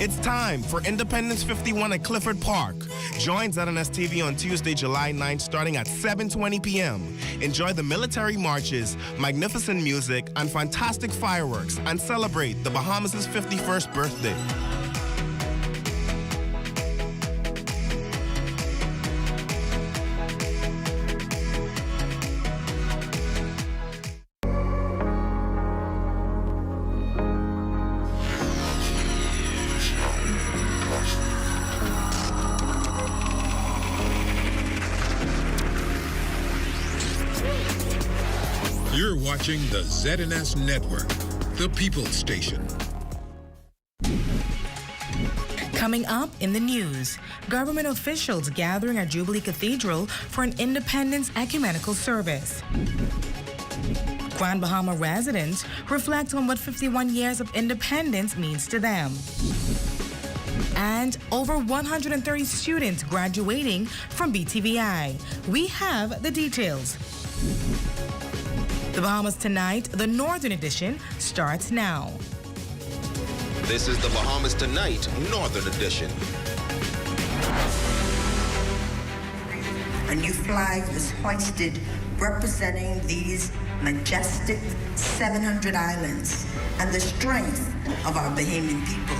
It's time for Independence 51 at Clifford Park. Join ZNS TV on Tuesday, July 9th, starting at 7:20 p.m. Enjoy the military marches, magnificent music, and fantastic fireworks, and celebrate the Bahamas' 51st birthday. You're watching the ZNS Network, the People's Station. Coming up in the news, government officials gathering at Jubilee Cathedral for an Independence Ecumenical service. Grand Bahama residents reflect on what 51 years of independence means to them. And over 130 students graduating from BTVI. We have the details. The Bahamas Tonight, the Northern Edition, starts now. This is the Bahamas Tonight, Northern Edition. A new flag was hoisted representing these majestic 700 islands and the strength of our Bahamian people.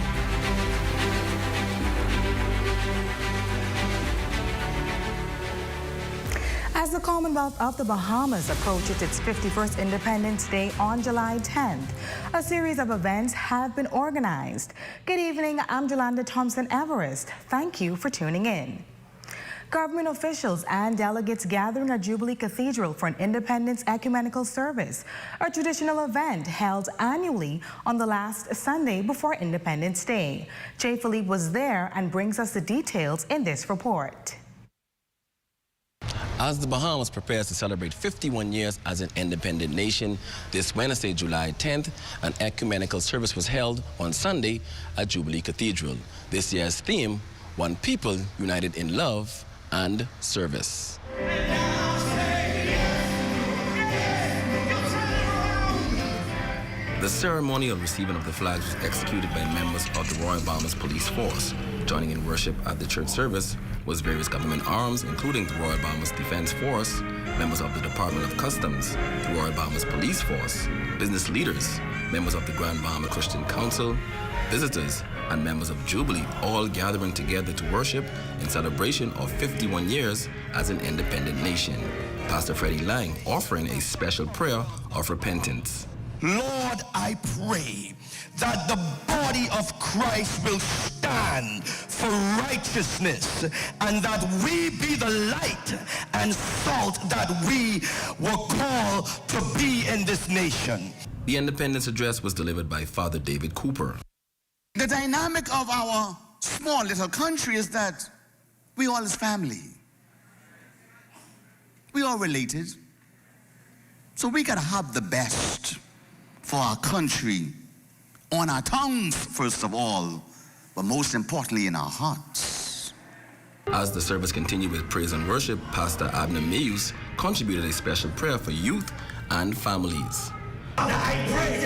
As the Commonwealth of the Bahamas approaches its 51st Independence Day on July 10th, a series of events have been organized. Good evening, I'm Jolanda Thompson-Everest. Thank you for tuning in. Government officials and delegates gathering at Jubilee Cathedral for an Independence Ecumenical service, a traditional event held annually on the last Sunday before Independence Day. Jay Philippe was there and brings us the details in this report. As the Bahamas prepares to celebrate 51 years as an independent nation, this Wednesday, July 10th, an ecumenical service was held on Sunday at Jubilee Cathedral. This year's theme, One People United in Love and Service. The ceremonial receiving of the flags was executed by members of the Royal Bahamas Police Force. Joining in worship at the church service was various government arms, including the Royal Bahamas Defense Force, members of the Department of Customs, the Royal Bahamas Police Force, business leaders, members of the Grand Bahama Christian Council, visitors, and members of Jubilee, all gathering together to worship in celebration of 51 years as an independent nation. Pastor Freddie Lang offering a special prayer of repentance. Lord, I pray that the body of Christ will stand for righteousness and that we be the light and salt that we were called to be in this nation. The independence address was delivered by Father David Cooper. The dynamic of our small little country is that we all is family. We all related. So we gotta have the best for our country on our tongues, first of all, but most importantly in our hearts. As the service continued with praise and worship, Pastor Abner Meus contributed a special prayer for youth and families. I pray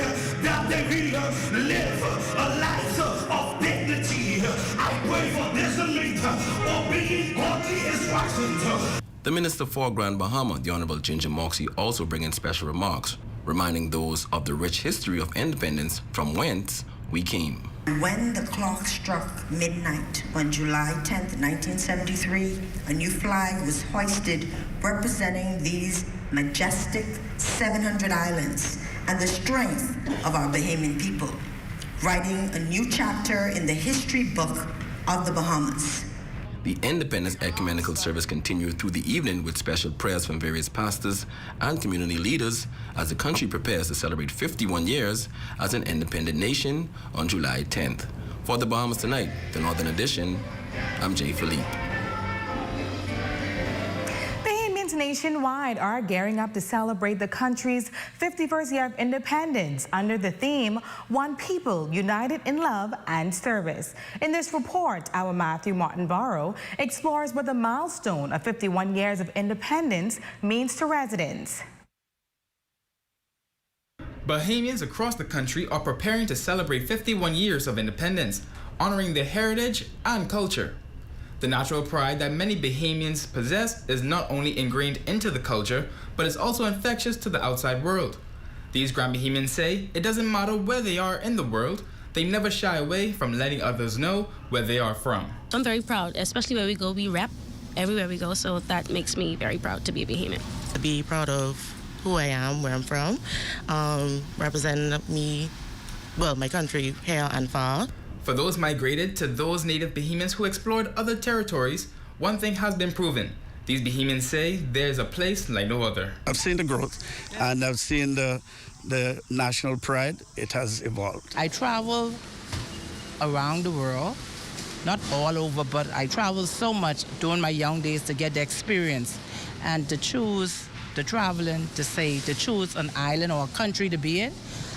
that they will live a life of dignity. I pray for this elite obeying all the instructions. The Minister for Grand Bahama, the Honorable Ginger Moxie, also bringing special remarks, reminding those of the rich history of independence from whence we came. When the clock struck midnight on July 10th, 1973, a new flag was hoisted representing these majestic 700 islands and the strength of our Bahamian people, writing a new chapter in the history book of the Bahamas. The Independence Ecumenical Service continued through the evening with special prayers from various pastors and community leaders as the country prepares to celebrate 51 years as an independent nation on July 10th. For the Bahamas Tonight, the Northern Edition, I'm Jay Philippe. Nationwide are gearing up to celebrate the country's 51st year of independence under the theme, One People United in Love and Service. In this report, our Matthew Martin Barrow explores what the milestone of 51 years of independence means to residents. Bahamians across the country are preparing to celebrate 51 years of independence, honoring their heritage and culture. The natural pride that many Bahamians possess is not only ingrained into the culture, but is also infectious to the outside world. These Grand Bahamians say it doesn't matter where they are in the world, they never shy away from letting others know where they are from. I'm very proud, especially where we go, we rep everywhere we go, so that makes me very proud to be a Bahamian. To be proud of who I am, where I'm from, representing me, well, my country here and far. For those migrated to those native Bahamians who explored other territories, one thing has been proven. These Bahamians say there's a place like no other. I've seen the growth, and I've seen the national pride. It has evolved. I travel around the world, not all over, but I traveled so much during my young days to get the experience and to choose the traveling, to choose an island or a country to be in.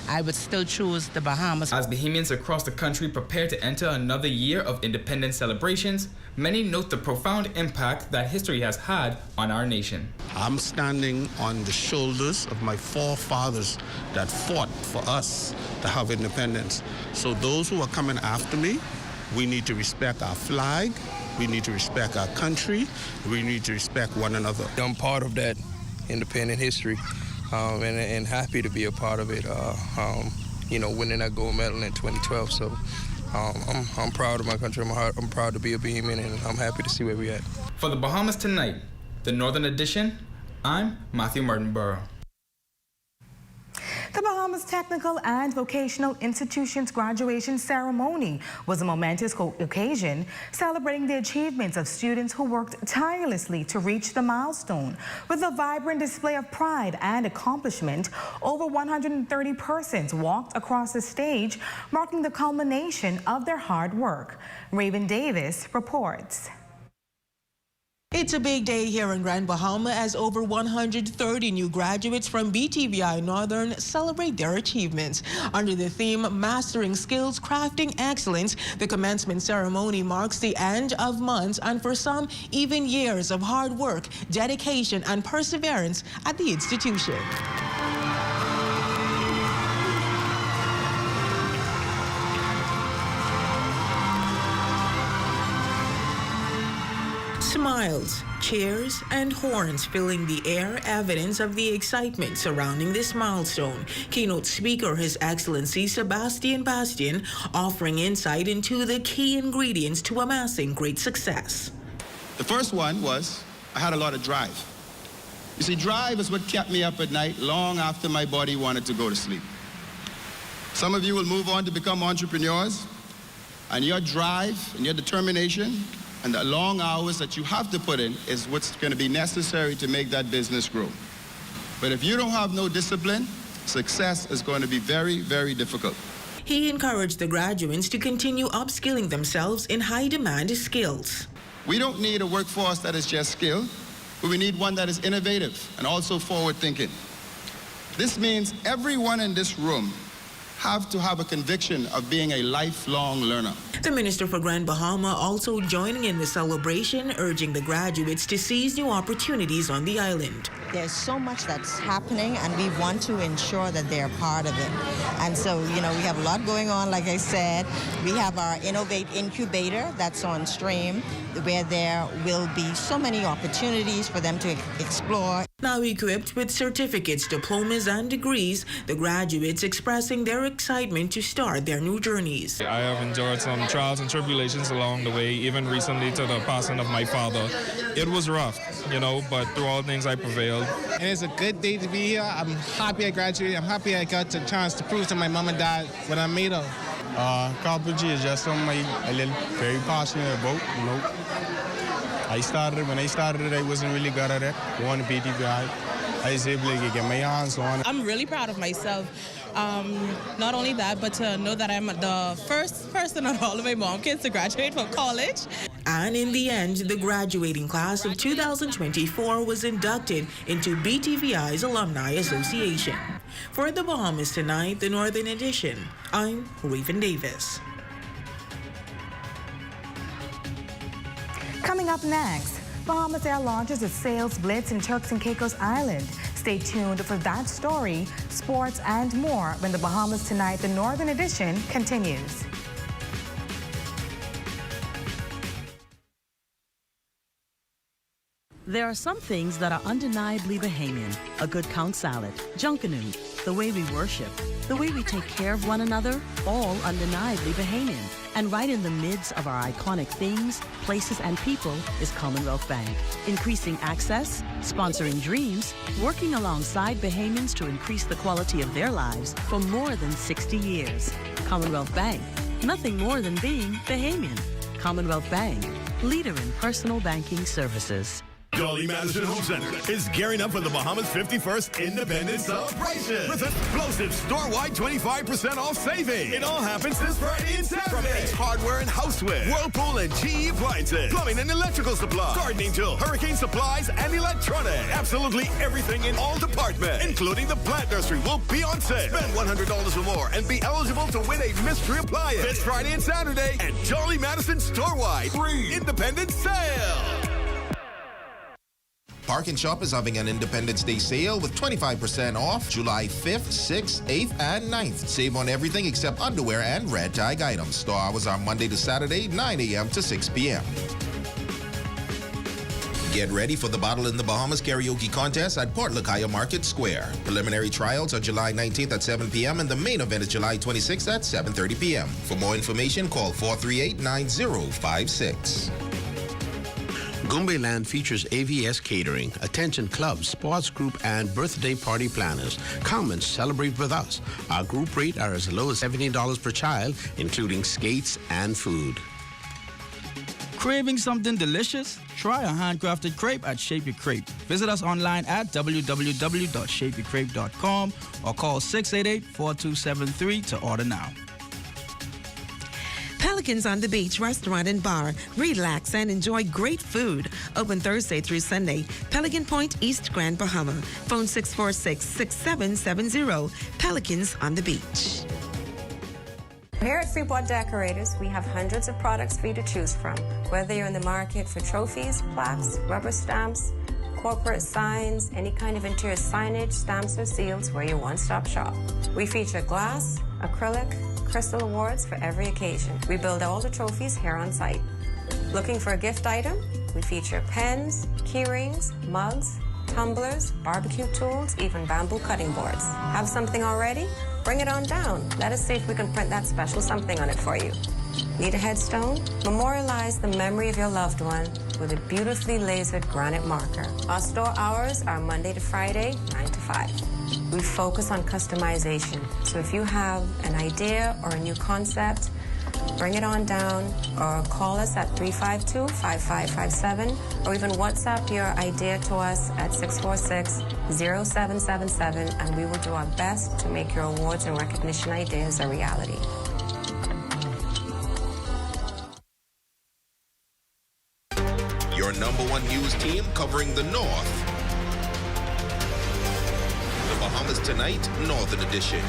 I would still choose the Bahamas. As Bahamians across the country prepare to enter another year of independence celebrations, many note the profound impact that history has had on our nation. I'm standing on the shoulders of my forefathers that fought for us to have independence. So those who are coming after me, we need to respect our flag, we need to respect our country, we need to respect one another. I'm part of that independent history. And happy to be a part of it, winning that gold medal in 2012. So I'm proud of my country. I'm proud to be a Bahamian, and I'm happy to see where we're at. For the Bahamas Tonight, the Northern Edition, I'm Matthew Martinborough. The Bahamas Technical and Vocational Institution's graduation ceremony was a momentous occasion celebrating the achievements of students who worked tirelessly to reach the milestone. With a vibrant display of pride and accomplishment, over 130 persons walked across the stage, marking the culmination of their hard work. Raven Davis reports. It's a big day here in Grand Bahama as over 130 new graduates from BTVI Northern celebrate their achievements. Under the theme, Mastering Skills, Crafting Excellence, the commencement ceremony marks the end of months and for some, even years of hard work, dedication, and perseverance at the institution. Smiles, cheers, and horns filling the air, evidence of the excitement surrounding this milestone. Keynote speaker, His Excellency Sebastian Bastian, offering insight into the key ingredients to amassing great success. The first one was I had a lot of drive. You see, drive is what kept me up at night long after my body wanted to go to sleep. Some of you will move on to become entrepreneurs, and your drive and your determination and the long hours that you have to put in is what's going to be necessary to make that business grow. But if you don't have no discipline, success is going to be very, very difficult. He encouraged the graduates to continue upskilling themselves in high-demand skills. We don't need a workforce that is just skilled, but we need one that is innovative and also forward-thinking. This means everyone in this room have to have a conviction of being a lifelong learner. The Minister for Grand Bahama also joining in the celebration, urging the graduates to seize new opportunities on the island. There's so much that's happening, and we want to ensure that they're part of it. And so, we have a lot going on, like I said. We have our Innovate Incubator that's on stream, where there will be so many opportunities for them to explore. Now equipped with certificates, diplomas, and degrees, the graduates expressing their excitement to start their new journeys. I have endured some trials and tribulations along the way, even recently to the passing of my father. It was rough, but through all things I prevailed. And it's a good day to be here. I'm happy I graduated. I'm happy I got the chance to prove to my mom and dad what I made of. Carpentry is just something I'm very passionate about, When I started it, I wasn't really good at it. Going to BTVI, I was able to get my hands on it. I'm really proud of myself. Not only that, but to know that I'm the first person of all of my mom kids to graduate from college. And in the end, the graduating class of 2024 was inducted into BTVI's Alumni Association. For the Bahamas Tonight, the Northern Edition, I'm Raven Davis. Coming up next, Bahamasair launches its sales blitz in Turks and Caicos Island. Stay Stay tuned for that story, sports, and more when the Bahamas Tonight, the Northern Edition, continues. There are some things that are undeniably Bahamian. A good count salad, junkanoo, the way we worship, the way we take care of one another, all undeniably Bahamian. And right in the midst of our iconic things, places, and people is Commonwealth Bank. Increasing access, sponsoring dreams, working alongside Bahamians to increase the quality of their lives for more than 60 years. Commonwealth Bank, nothing more than being Bahamian. Commonwealth Bank, leader in personal banking services. Jolly Madison Home Center is gearing up for the Bahamas 51st Independence Celebration with explosive store-wide 25% off savings. It all happens this Friday and Saturday. From Ace Hardware and Houseware, Whirlpool and GE Appliances, plumbing and electrical supplies, gardening tools, hurricane supplies, and electronics. Absolutely everything in all departments, including the plant nursery, will be on sale. Spend $100 or more and be eligible to win a mystery appliance this Friday and Saturday at Jolly Madison store-wide free Independence Sale. Park and Shop is having an Independence Day sale with 25% off July 5th, 6th, 8th, and 9th. Save on everything except underwear and red tag items. Store hours are Monday to Saturday, 9 a.m. to 6 p.m. Get ready for the Bottle in the Bahamas karaoke contest at Port Lakaya Market Square. Preliminary trials are July 19th at 7 p.m. and the main event is July 26th at 7:30 p.m. For more information, call 438-9056. Gombeland features AVS Catering. Attention clubs, sports group, and birthday party planners. Come and celebrate with us. Our group rate are as low as $17 per child, including skates and food. Craving something delicious? Try a handcrafted crepe at Shape Your Crepe. Visit us online at www.shapeyourcrepe.com or call 688-4273 to order now. Pelicans on the Beach Restaurant and Bar. Relax and enjoy great food. Open Thursday through Sunday. Pelican Point, East Grand Bahama. Phone 646-6770. Pelicans on the Beach. Here at Freeport Decorators, we have hundreds of products for you to choose from. Whether you're in the market for trophies, plaques, rubber stamps, corporate signs, any kind of interior signage, stamps, or seals, we're your one-stop shop. We feature glass, acrylic, crystal awards for every occasion. We build all the trophies here on site. Looking for a gift item? We feature pens, key rings, mugs, tumblers, barbecue tools, even bamboo cutting boards. Have something already? Bring it on down. Let us see if we can print that special something on it for you. Need a headstone? Memorialize the memory of your loved one with a beautifully lasered granite marker. Our store hours are Monday to Friday, 9 to 5. We focus on customization. So if you have an idea or a new concept, bring it on down or call us at 352-5557 or even WhatsApp your idea to us at 646-0777 and we will do our best to make your awards and recognition ideas a reality. Your #1 news team covering the North. The Bahamas Tonight, Northern Edition.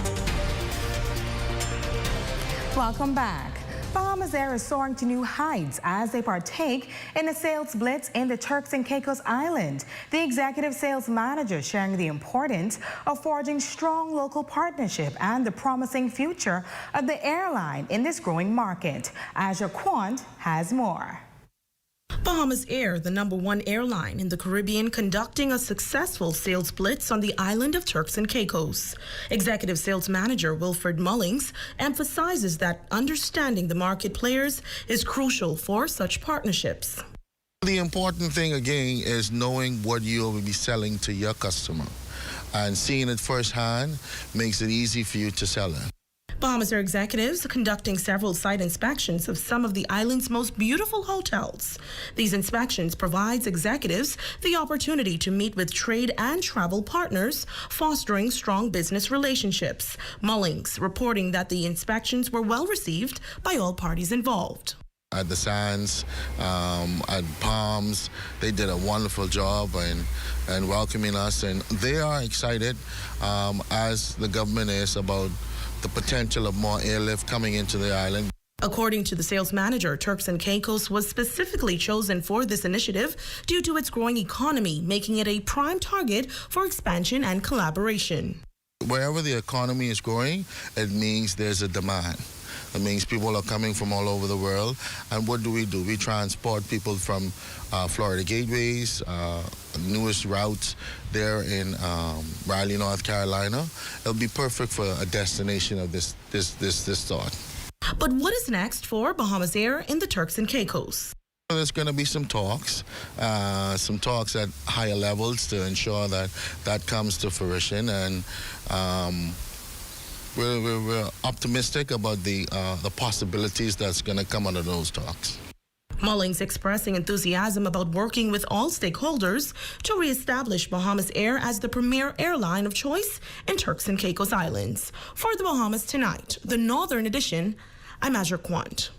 Welcome back. Bahamasair is soaring to new heights as they partake in a sales blitz in the Turks and Caicos Island. The executive sales manager sharing the importance of forging strong local partnership and the promising future of the airline in this growing market. Azure Quant has more. Bahamasair, the #1 airline in the Caribbean, conducting a successful sales blitz on the island of Turks and Caicos. Executive Sales Manager Wilfred Mullings emphasizes that understanding the market players is crucial for such partnerships. The important thing, again, is knowing what you will be selling to your customer. And seeing it firsthand makes it easy for you to sell it. Bahamasair executives are conducting several site inspections of some of the island's most beautiful hotels. These inspections provides executives the opportunity to meet with trade and travel partners, fostering strong business relationships. Mullings reporting that the inspections were well received by all parties involved. At the Sands, at Palms, they did a wonderful job and welcoming us, and they are excited, as the government is, about the potential of more airlift coming into the island. According to the sales manager, Turks and Caicos was specifically chosen for this initiative due to its growing economy, making it a prime target for expansion and collaboration. Wherever the economy is growing, it means there's a demand. It means people are coming from all over the world. And what do? We transport people from Florida gateways, newest routes there in Raleigh, North Carolina. It'll be perfect for a destination of this sort. But what is next for Bahamasair in the Turks and Caicos? There's going to be some talks at higher levels to ensure that comes to fruition, and we're optimistic about the possibilities that's going to come out of those talks. Mullings expressing enthusiasm about working with all stakeholders to reestablish Bahamasair as the premier airline of choice in Turks and Caicos Islands. For the Bahamas Tonight, the Northern Edition, I'm Azure Quant.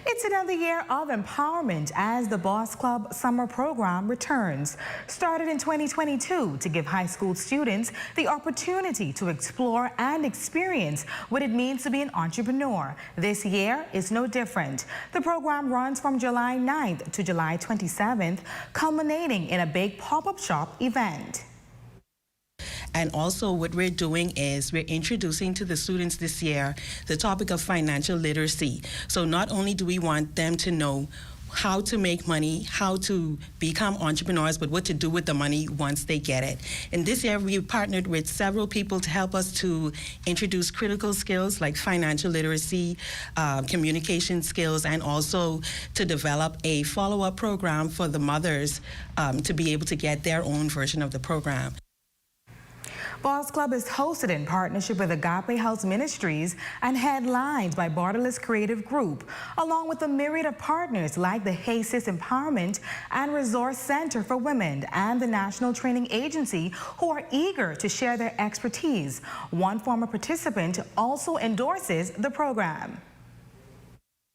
It's another year of empowerment as the Boss Club summer program returns. Started in 2022 to give high school students the opportunity to explore and experience what it means to be an entrepreneur. This year is no different. The program runs from July 9th to July 27th, culminating in a big pop-up shop event. And also what we're doing is we're introducing to the students this year the topic of financial literacy. So not only do we want them to know how to make money, how to become entrepreneurs, but what to do with the money once they get it. And this year we partnered with several people to help us to introduce critical skills like financial literacy, communication skills, and also to develop a follow-up program for the mothers to be able to get their own version of the program. Boss Club is hosted in partnership with Agape House Ministries and headlined by Borderless Creative Group, along with a myriad of partners like the HASIS Empowerment and Resource Center for Women and the National Training Agency, who are eager to share their expertise. One former participant also endorses the program.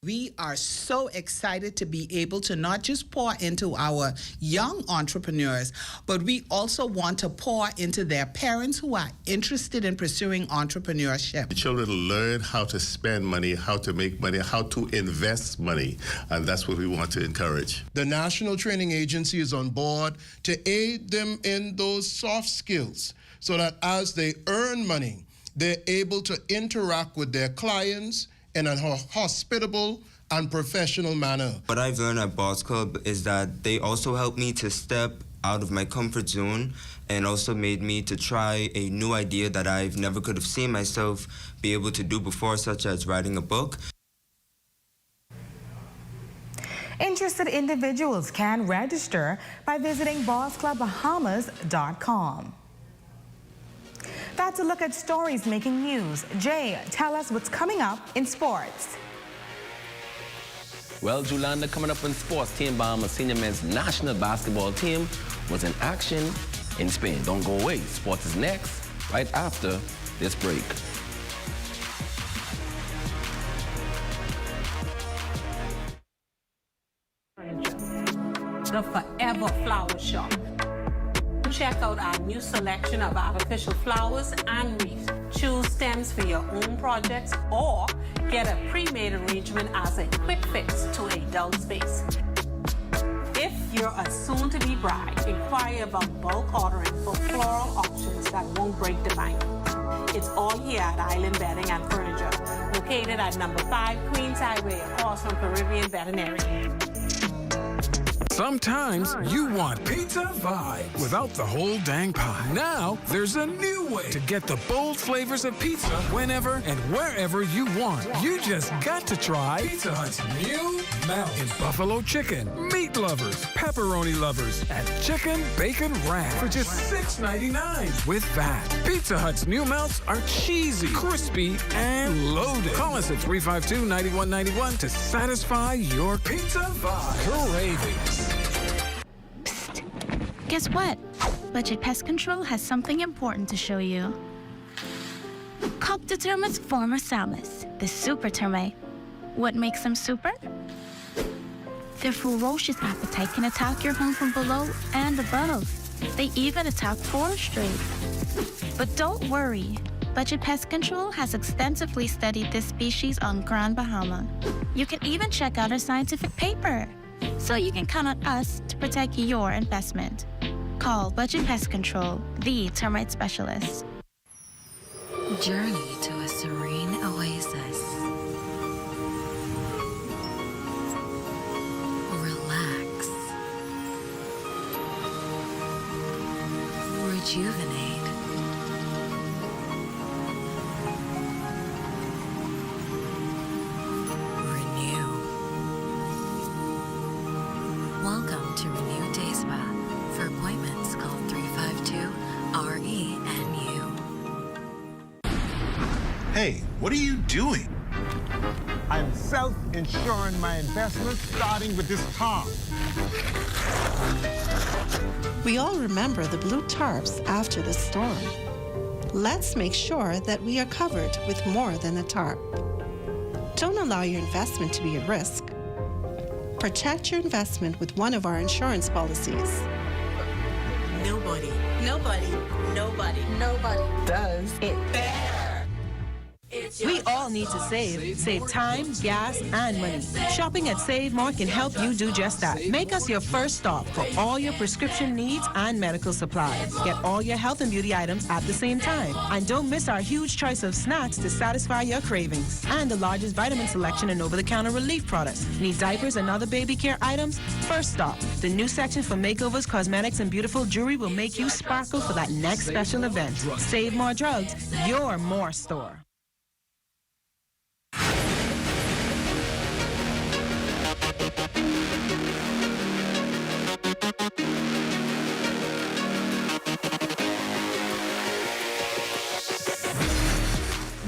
We are so excited to be able to not just pour into our young entrepreneurs, but we also want to pour into their parents who are interested in pursuing entrepreneurship. The children learn how to spend money, how to make money, how to invest money, and that's what we want to encourage. The National Training Agency is on board to aid them in those soft skills so that as they earn money, they're able to interact with their clients in a hospitable and professional manner. What I've learned at Boss Club is that they also helped me to step out of my comfort zone and also made me to try a new idea that I've never could have seen myself be able to do before, such as writing a book. Interested individuals can register by visiting bossclubbahamas.com. That's a look at stories making news. Jay, tell us what's coming up in sports. Well, Julanda, coming up in sports, Team Bahamas senior men's national basketball team was in action in Spain. Don't go away. Sports is next, right after this break. The Forever Flower Shop. Check out our new selection of artificial flowers and wreaths. Choose stems for your own projects or get a pre-made arrangement as a quick fix to a dull space. If you're a soon-to-be bride, inquire about bulk ordering for floral options that won't break the bank. It's all here at Island Bedding and Furniture, located at number 5 Queens Highway across from Caribbean Veterinary. Sometimes you want pizza vibe without the whole dang pie. Now, there's a new way to get the bold flavors of pizza whenever and wherever you want. You just got to try Pizza Hut's new melt in buffalo chicken, meat lovers, pepperoni lovers, and chicken bacon wrap for just $6.99 with that. Pizza Hut's new melts are cheesy, crispy, and loaded. Call us at 352-9191 to satisfy your pizza vibe cravings. Guess what? Budget Pest Control has something important to show you. Cocta termites forma salis, the super termite. What makes them super? Their ferocious appetite can attack your home from below and above. They even attack forestry. But don't worry. Budget Pest Control has extensively studied this species on Grand Bahama. You can even check out our scientific paper. So you can count on us to protect your investment. Call Budget Pest Control, the termite specialist. Journey to a serene oasis. Relax. Rejuvenate. Renew. Welcome to Renew Day Spa. For appointments, call 352-RENU. Hey, what are you doing? I'm self-insuring my investments, starting with this tarp. We all remember the blue tarps after the storm. Let's make sure that we are covered with more than a tarp. Don't allow your investment to be at risk. Protect your investment with one of our insurance policies. Nobody does it better. We all need to save time, gas, and money. Shopping at Save More can help you do just that. Make us your first stop for all your prescription needs and medical supplies. Get all your health and beauty items at the same time. And don't miss our huge choice of snacks to satisfy your cravings. And the largest vitamin selection and over-the-counter relief products. Need diapers and other baby care items? First stop. The new section for makeovers, cosmetics, and beautiful jewelry will make you sparkle for that next special event. Save More Drugs, your more store.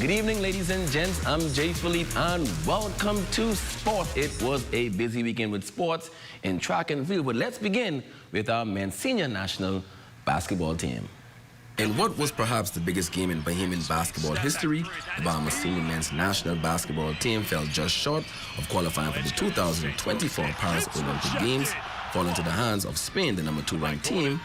Good evening, ladies and gents. I'm Jay Philippe, and welcome to Sport. It was a busy weekend with sports in track and field, but let's begin with our men's senior national basketball team. In what was perhaps the biggest game in Bahamian basketball history, the Bahamas senior men's national basketball team fell just short of qualifying for the 2024 Paris Olympic Games, falling to the hands of Spain, the number 2 ranked team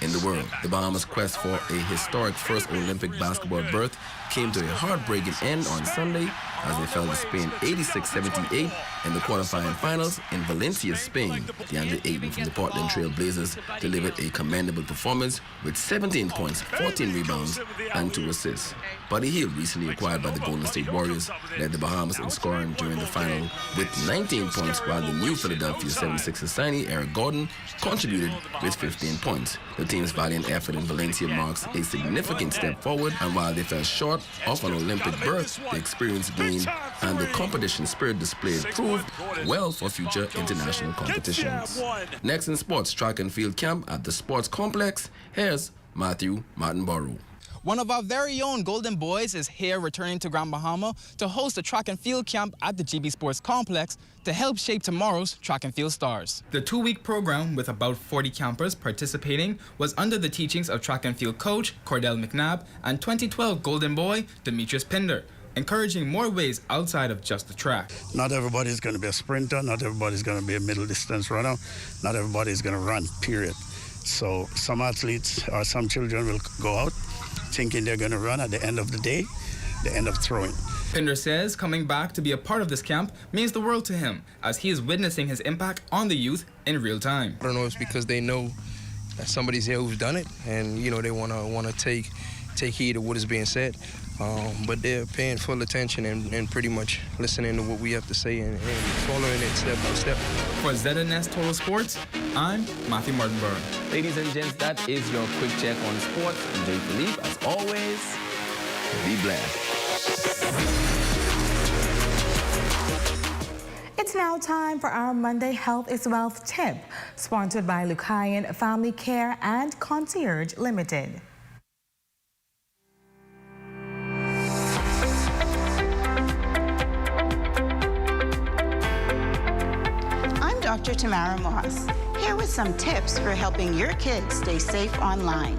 in the world. The Bahamas' quest for a historic first Olympic basketball berth came to a heartbreaking end on Sunday as they fell to Spain 86-78 in the quarterfinal finals in Valencia, Spain. DeAndre Ayton from the Portland Trail Blazers delivered a commendable performance with 17 points, 14 rebounds, and 2 assists. Buddy Hield, recently acquired by the Golden State Warriors, led the Bahamas in scoring during the final with 19 points, while the new Philadelphia 76ers signee Eric Gordon contributed with 15 points. The team's valiant effort in Valencia marks a significant step forward, and while they fell short of an Olympic berth, the experience gained and the competition spirit displayed proved well for future international competitions. Next in sports, track and field camp at the sports complex. Here's Matthew Martinborough. One of our very own Golden Boys is here returning to Grand Bahama to host a track and field camp at the GB Sports Complex to help shape tomorrow's track and field stars. The 2-week program with about 40 campers participating was under the teachings of track and field coach Cordell McNabb and 2012 Golden Boy Demetrius Pinder, encouraging more ways outside of just the track. Not everybody's going to be a sprinter, not everybody's going to be a middle distance runner, not everybody's going to run, period. So some athletes or some children will go out thinking they're going to run. At the end of the day, they end up throwing. Pinder says coming back to be a part of this camp means the world to him, as he is witnessing his impact on the youth in real time. I don't know if it's because they know that somebody's here who's done it, and they want to take heed of what is being said. But they're paying full attention and pretty much listening to what we have to say and following it step by step. For ZNS Total Sports, I'm Matthew Martinborough. Ladies and gents, that is your quick check on sports. I'm Jay Philippe. As always, be blessed. It's now time for our Monday Health is Wealth tip, sponsored by Lucayan Family Care and Concierge Limited. Dr. Tamara Moss, here with some tips for helping your kids stay safe online.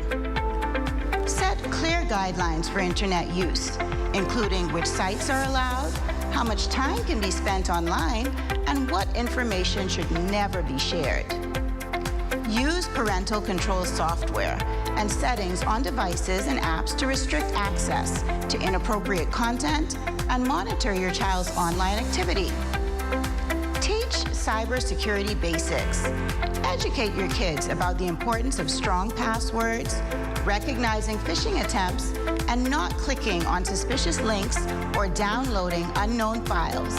Set clear guidelines for internet use, including which sites are allowed, how much time can be spent online, and what information should never be shared. Use parental control software and settings on devices and apps to restrict access to inappropriate content and monitor your child's online activity. Teach cybersecurity basics. Educate your kids about the importance of strong passwords, recognizing phishing attempts, and not clicking on suspicious links or downloading unknown files.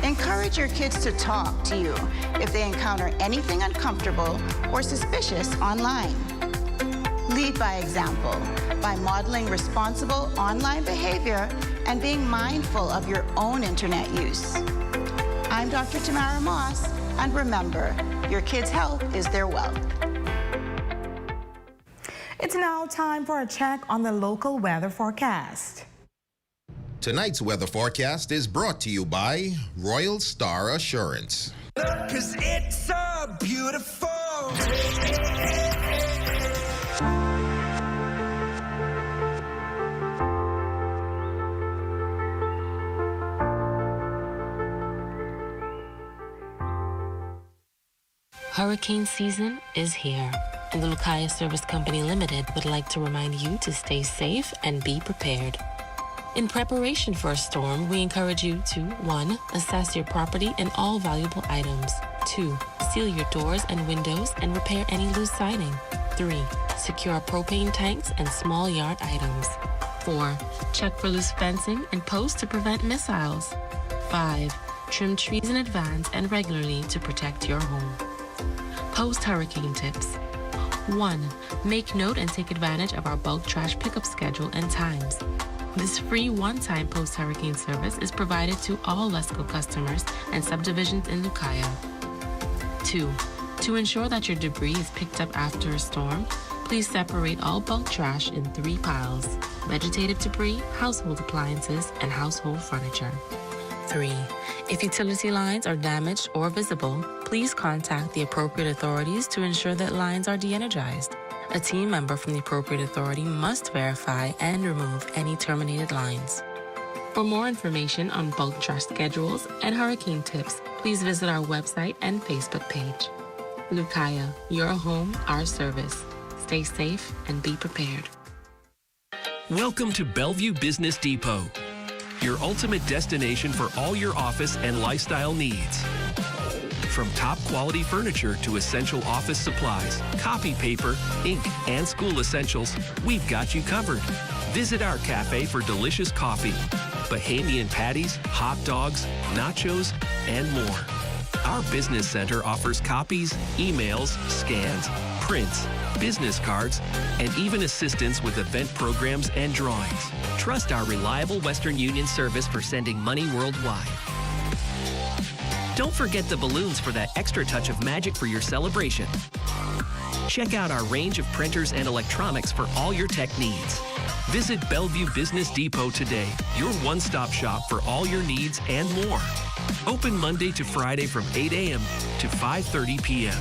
Encourage your kids to talk to you if they encounter anything uncomfortable or suspicious online. Lead by example by modeling responsible online behavior and being mindful of your own internet use. I'm Dr. Tamara Moss, and remember, your kids' health is their wealth. It's now time for a check on the local weather forecast. Tonight's weather forecast is brought to you by Royal Star Assurance. 'Cause it's so beautiful. Hurricane season is here, and the Lucaya Service Company Limited would like to remind you to stay safe and be prepared. In preparation for a storm, we encourage you to 1. Assess your property and all valuable items. 2. Seal your doors and windows and repair any loose siding. 3. Secure propane tanks and small yard items. 4. Check for loose fencing and posts to prevent missiles. 5. Trim trees in advance and regularly to protect your home. Post-hurricane tips. 1. Make note and take advantage of our bulk trash pickup schedule and times. This free one-time post-hurricane service is provided to all LESCO customers and subdivisions in Lucaya. 2. To ensure that your debris is picked up after a storm, please separate all bulk trash in 3 piles: vegetative debris, household appliances, and household furniture. 3. If utility lines are damaged or visible, please contact the appropriate authorities to ensure that lines are de-energized. A team member from the appropriate authority must verify and remove any terminated lines. For more information on bulk trash schedules and hurricane tips, please visit our website and Facebook page. Lucaya, your home, our service. Stay safe and be prepared. Welcome to Bellevue Business Depot, your ultimate destination for all your office and lifestyle needs. From top quality furniture to essential office supplies, copy paper, ink, and school essentials, we've got you covered. Visit our cafe for delicious coffee, Bahamian patties, hot dogs, nachos, and more. Our business center offers copies, emails, scans, prints, business cards, and even assistance with event programs and drawings. Trust our reliable Western Union service for sending money worldwide. Don't forget the balloons for that extra touch of magic for your celebration. Check out our range of printers and electronics for all your tech needs. Visit Bellevue Business Depot today, your one-stop shop for all your needs and more. Open Monday to Friday from 8 a.m. to 5:30 p.m.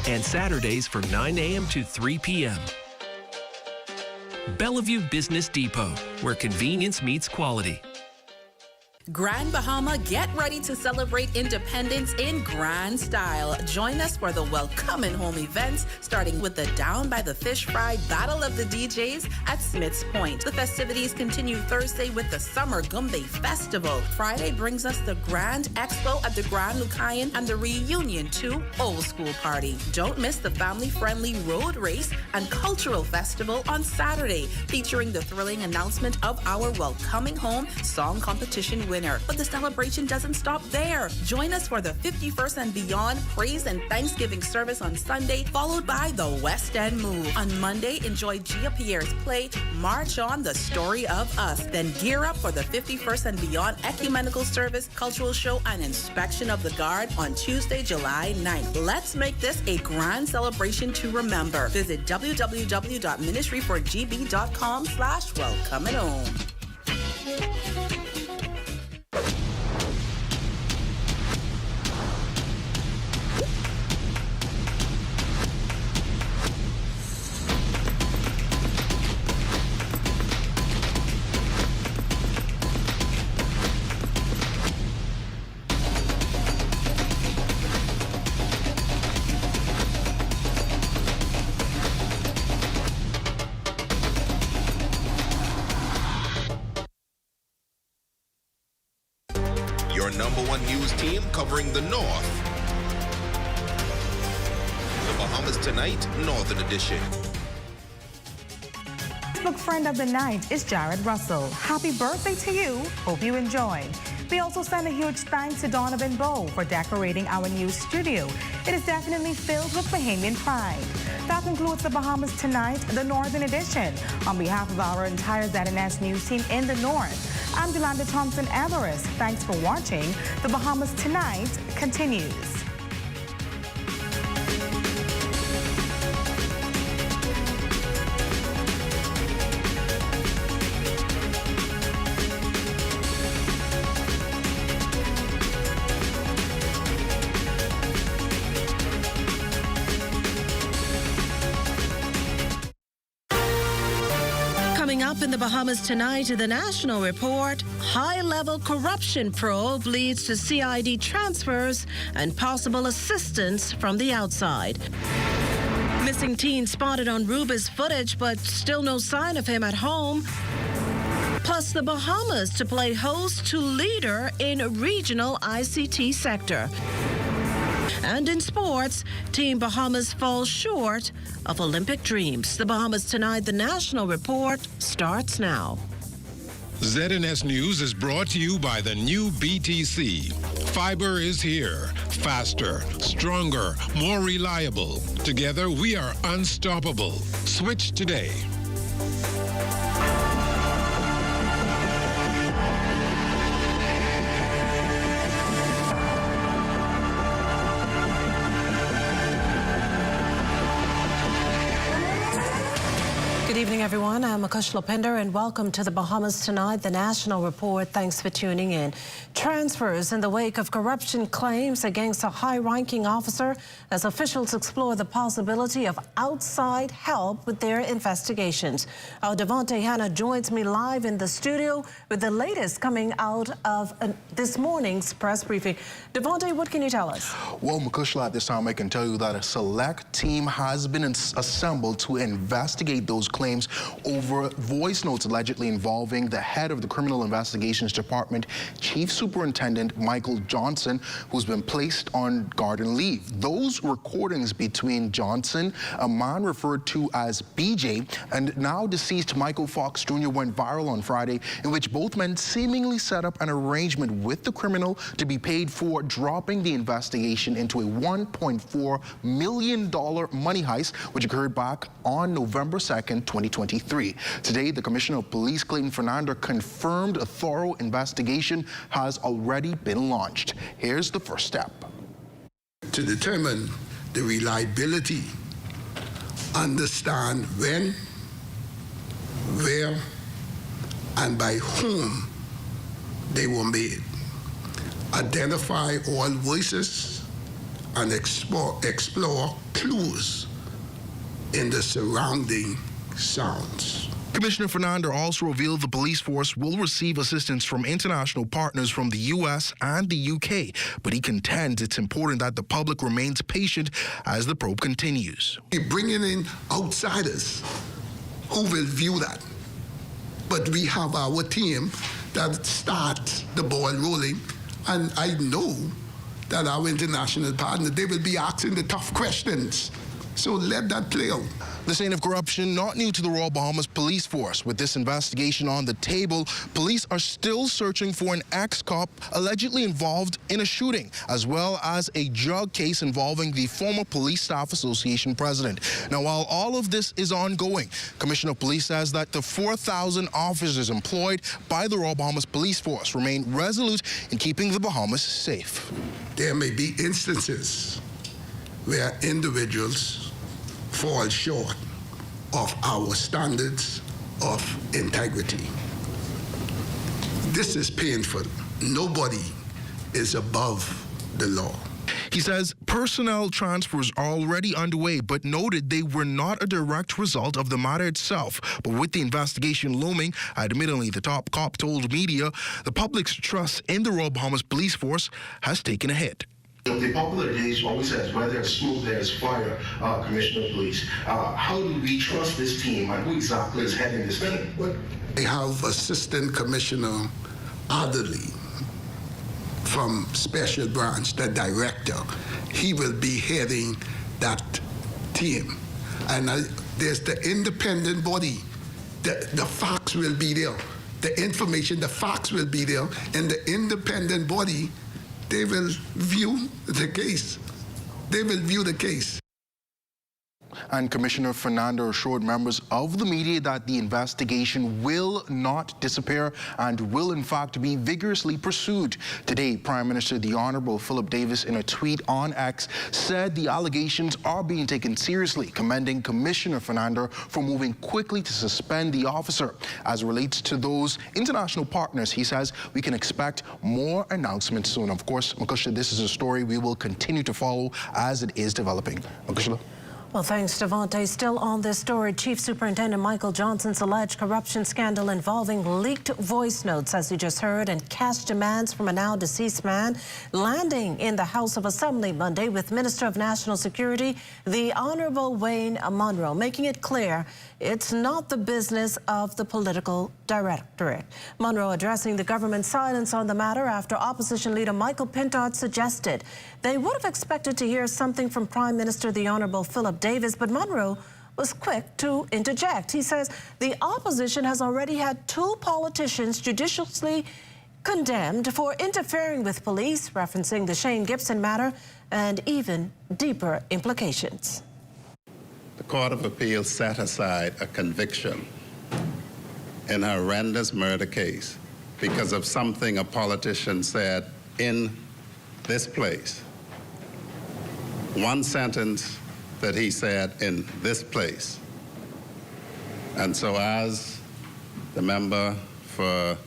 and Saturdays from 9 a.m. to 3 p.m. Bellevue Business Depot, where convenience meets quality. Grand Bahama, get ready to celebrate independence in grand style. Join us for the Welcoming Home events, starting with the Down by the Fish Fry Battle of the DJs at Smith's Point. The festivities continue Thursday with the Summer Gumbe Festival. Friday brings us the Grand Expo at the Grand Lucayan and the Reunion 2 Old School Party. Don't miss the family-friendly road race and cultural festival on Saturday, featuring the thrilling announcement of our Welcoming Home song competition winner. But the celebration doesn't stop there. Join us for the 51st and Beyond Praise and Thanksgiving service on Sunday, followed by the West End Move. On Monday, enjoy Gia Pierre's play, March On, the Story of Us. Then gear up for the 51st and Beyond Ecumenical service, cultural show, and inspection of the guard on Tuesday, July 9th. Let's make this a grand celebration to remember. Visit www.ministryforgb.com/welcoming home. your #1 news team covering the North. The Bahamas Tonight, Northern Edition. Facebook friend of the night is Jared Russell. Happy birthday to you. Hope you enjoyed. We also send a huge thanks to Donovan Bowe for decorating our new studio. It is definitely filled with Bahamian pride. That concludes the Bahamas Tonight, the Northern Edition. On behalf of our entire ZNS News team in the North, I'm Yolanda Thompson-Everest. Thanks for watching. The Bahamas Tonight continues. Coming up in the Bahamas Tonight, the National Report, high-level corruption probe leads to CID transfers and possible assistance from the outside. Missing teen spotted on Ruba's footage, but still no sign of him at home. Plus, the Bahamas to play host to leader in regional ICT sector. And in sports, Team Bahamas falls short of Olympic dreams. The Bahamas Tonight, the National Report, starts now. ZNS News is brought to you by the new BTC. Fiber is here. Faster, stronger, more reliable. Together, we are unstoppable. Switch today. Good evening, everyone. I'm Akush Lopinder, and welcome to the Bahamas Tonight, the National Report. Thanks for tuning in. Transfers in the wake of corruption claims against a high-ranking officer as officials explore the possibility of outside help with their investigations. Our Devontae Hanna joins me live in the studio with the latest coming out of this morning's press briefing. Devontae, what can you tell us? Well, Makushla, at this time, I can tell you that a select team has been assembled to investigate those claims over voice notes allegedly involving the head of the Criminal Investigations Department, Chief Superintendent Michael Johnson, who's been placed on garden leave. Those recordings between Johnson, a man referred to as BJ, and now deceased Michael Fox Jr. went viral on Friday, in which both men seemingly set up an arrangement with the criminal to be paid for dropping the investigation into a $1.4 million money heist, which occurred back on November 2nd, 2023. Today, the Commissioner of Police, Clayton Fernando, confirmed a thorough investigation has already been launched. Here's the first step. To determine the reliability, understand when, where, and by whom they were made. Identify all voices and explore clues in the surrounding sounds. Commissioner Fernando also revealed the police force will receive assistance from international partners from the U.S. and the UK, but he contends it's important that the public remains patient as the probe continues. We're bringing in outsiders who will view that, but we have our team that starts the ball rolling, and I know that our international partners, they will be asking the tough questions. So let that play out. The stain of corruption not new to the Royal Bahamas Police Force. With this investigation on the table, police are still searching for an ex-cop allegedly involved in a shooting, as well as a drug case involving the former Police Staff Association president. Now, while all of this is ongoing, Commissioner of Police says that the 4,000 officers employed by the Royal Bahamas Police Force remain resolute in keeping the Bahamas safe. There may be instances where individuals fall short of our standards of integrity. This is painful. Nobody is above the law. He says personnel transfers are already underway, but noted they were not a direct result of the matter itself. But with the investigation looming, admittedly, the top cop told media the public's trust in the Royal Bahamas Police Force has taken a hit. The popular adage always says, where there's smoke, there's fire, Commissioner of Police. How do we trust this team, and who exactly is heading this team? I have Assistant Commissioner Adderley from Special Branch, the director. He will be heading that team. And there's the independent body. The facts will be there. The information, the facts will be there. And the independent body, they will view the case. They will view the case. And Commissioner Fernando assured members of the media that the investigation will not disappear and will in fact be vigorously pursued. Today, Prime Minister the Honorable Philip Davis, in a tweet on X, said the allegations are being taken seriously, commending Commissioner Fernando for moving quickly to suspend the officer. As it relates to those international partners, he says we can expect more announcements soon. Of course, Makusha, this is a story we will continue to follow as it is developing. Makusha. Well, thanks, Devontae. Still on this story, Chief Superintendent Michael Johnson's alleged corruption scandal involving leaked voice notes, as you just heard, and cash demands from a now-deceased man, landing in the House of Assembly Monday with Minister of National Security, the Honorable Wayne Munro, making it clear it's not the business of the political directorate. Munro addressing the government's silence on the matter after opposition leader Michael Pintard suggested they would have expected to hear something from Prime Minister the Honorable Philip Davis, but Munro was quick to interject. He says the opposition has already had 2 politicians judicially condemned for interfering with police, referencing the Shane Gibson matter, and even deeper implications. The Court of Appeal set aside a conviction in a horrendous murder case because of something a politician said in this place. One sentence that he said in this place. And so as the member for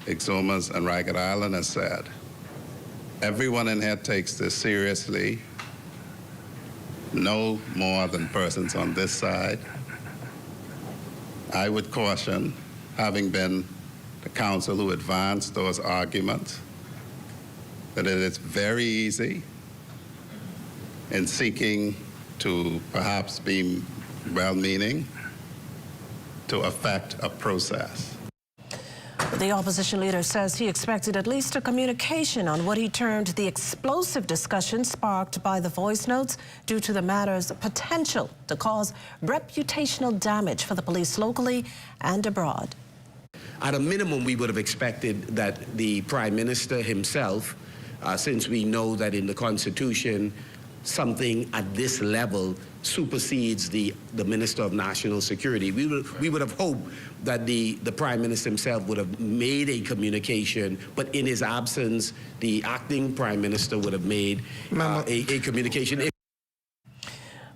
Exumas and Ragged Island has said, everyone in here takes this seriously, no more than persons on this side. I would caution, having been the counsel who advanced those arguments, that it is very easy in seeking to perhaps be well-meaning to affect a process. The opposition leader says he expected at least a communication on what he termed the explosive discussion sparked by the voice notes due to the matter's potential to cause reputational damage for the police locally and abroad. At a minimum, we would have expected that the Prime Minister himself, since we know that in the Constitution, something at this level supersedes the Minister of National Security. We would have hoped that the Prime Minister himself would have made a communication, but in his absence, the acting Prime Minister would have made a communication.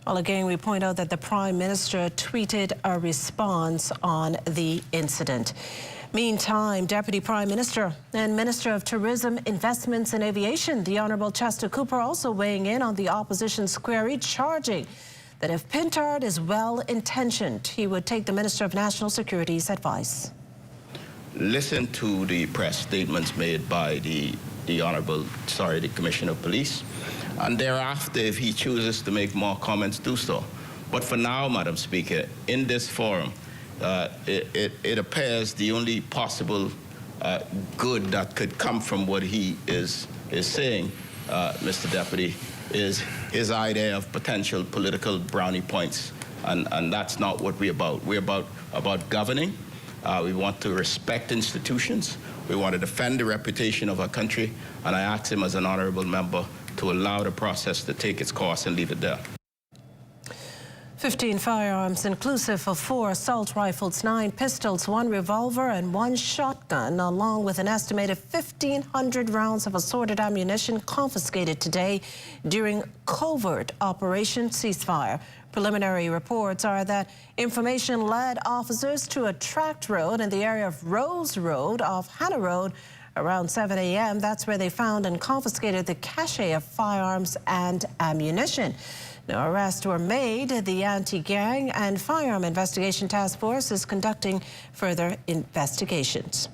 Well, again, we point out that the Prime Minister tweeted a response on the incident. Meantime, Deputy Prime Minister and Minister of Tourism, Investments and Aviation, the Honourable Chester Cooper, also weighing in on the opposition's query, charging that if Pintard is well-intentioned, he would take the Minister of National Security's advice. Listen to the press statements made by the Commissioner of Police, and thereafter, if he chooses to make more comments, do so. But for now, Madam Speaker, in this forum, it appears the only possible good that could come from what he is saying, Mr. Deputy, is his idea of potential political brownie points, and that's not what we're about. We're about governing. We want to respect institutions. We want to defend the reputation of our country, and I ask him as an honourable member to allow the process to take its course and leave it there. 15 firearms, inclusive of 4 assault rifles, 9 pistols, 1 revolver, and 1 shotgun, along with an estimated 1,500 rounds of assorted ammunition confiscated today during covert Operation Ceasefire. Preliminary reports are that information led officers to a tract road in the area of Rose Road off Hannah Road around 7 a.m. That's where they found and confiscated the cache of firearms and ammunition. No arrests were made. The Anti-Gang and Firearm Investigation Task Force is conducting further investigations.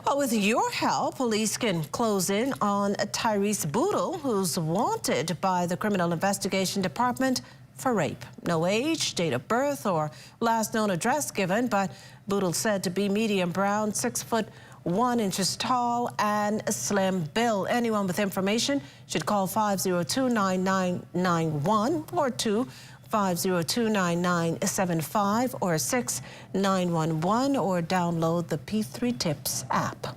Well, with your help, police can close in on Tyrese Boodle, who's wanted by the Criminal Investigation Department for rape. No age, date of birth, or last known address given, but Boodle said to be medium brown, 6'1" 1 inches tall and slim build. Anyone with information should call 502-9991 or 502-9975 or 6-911 or download the P3 Tips app.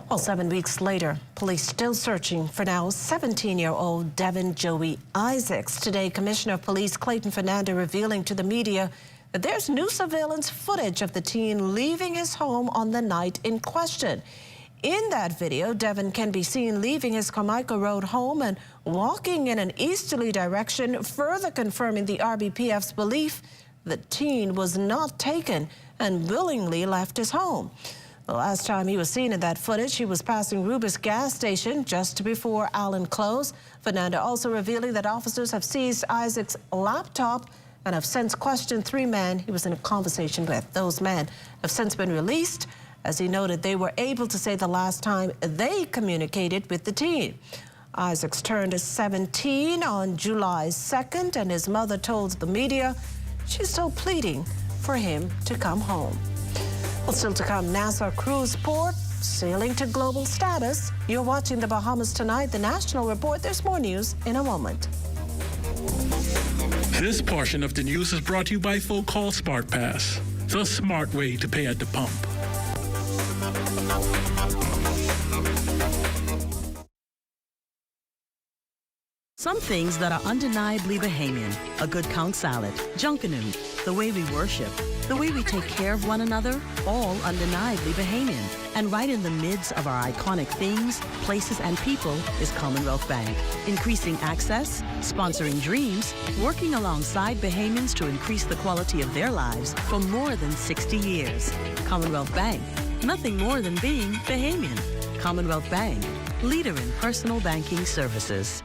Well, 7 weeks later, police still searching for now 17-year-old Devin Joey Isaacs. Today, Commissioner of Police Clayton Fernando revealing to the media that there's new surveillance footage of the teen leaving his home on the night in question. In that video, Devin can be seen leaving his Carmichael Road home and walking in an easterly direction, further confirming the RBPF's belief the teen was not taken and willingly left his home. The last time he was seen in that footage, he was passing Rubis gas station just before Allen closed. Fernando also revealing that officers have seized Isaac's laptop and have since questioned 3 men he was in a conversation with. Those men have since been released. As he noted, they were able to say the last time they communicated with the teen. Isaacs turned 17 on July 2nd, and his mother told the media she's still pleading for him to come home. Well, still to come, Nassau cruise port sailing to global status. You're watching the Bahamas Tonight, the National Report. There's more news in a moment. This portion of the news is brought to you by Full Call Smart Pass, the smart way to pay at the pump. Some things that are undeniably Bahamian: a good count salad, junkanoo, the way we worship, the way we take care of one another, all undeniably Bahamian. And right in the midst of our iconic things, places, and people is Commonwealth Bank. Increasing access, sponsoring dreams, working alongside Bahamians to increase the quality of their lives for more than 60 years. Commonwealth Bank, nothing more than being Bahamian. Commonwealth Bank, leader in personal banking services.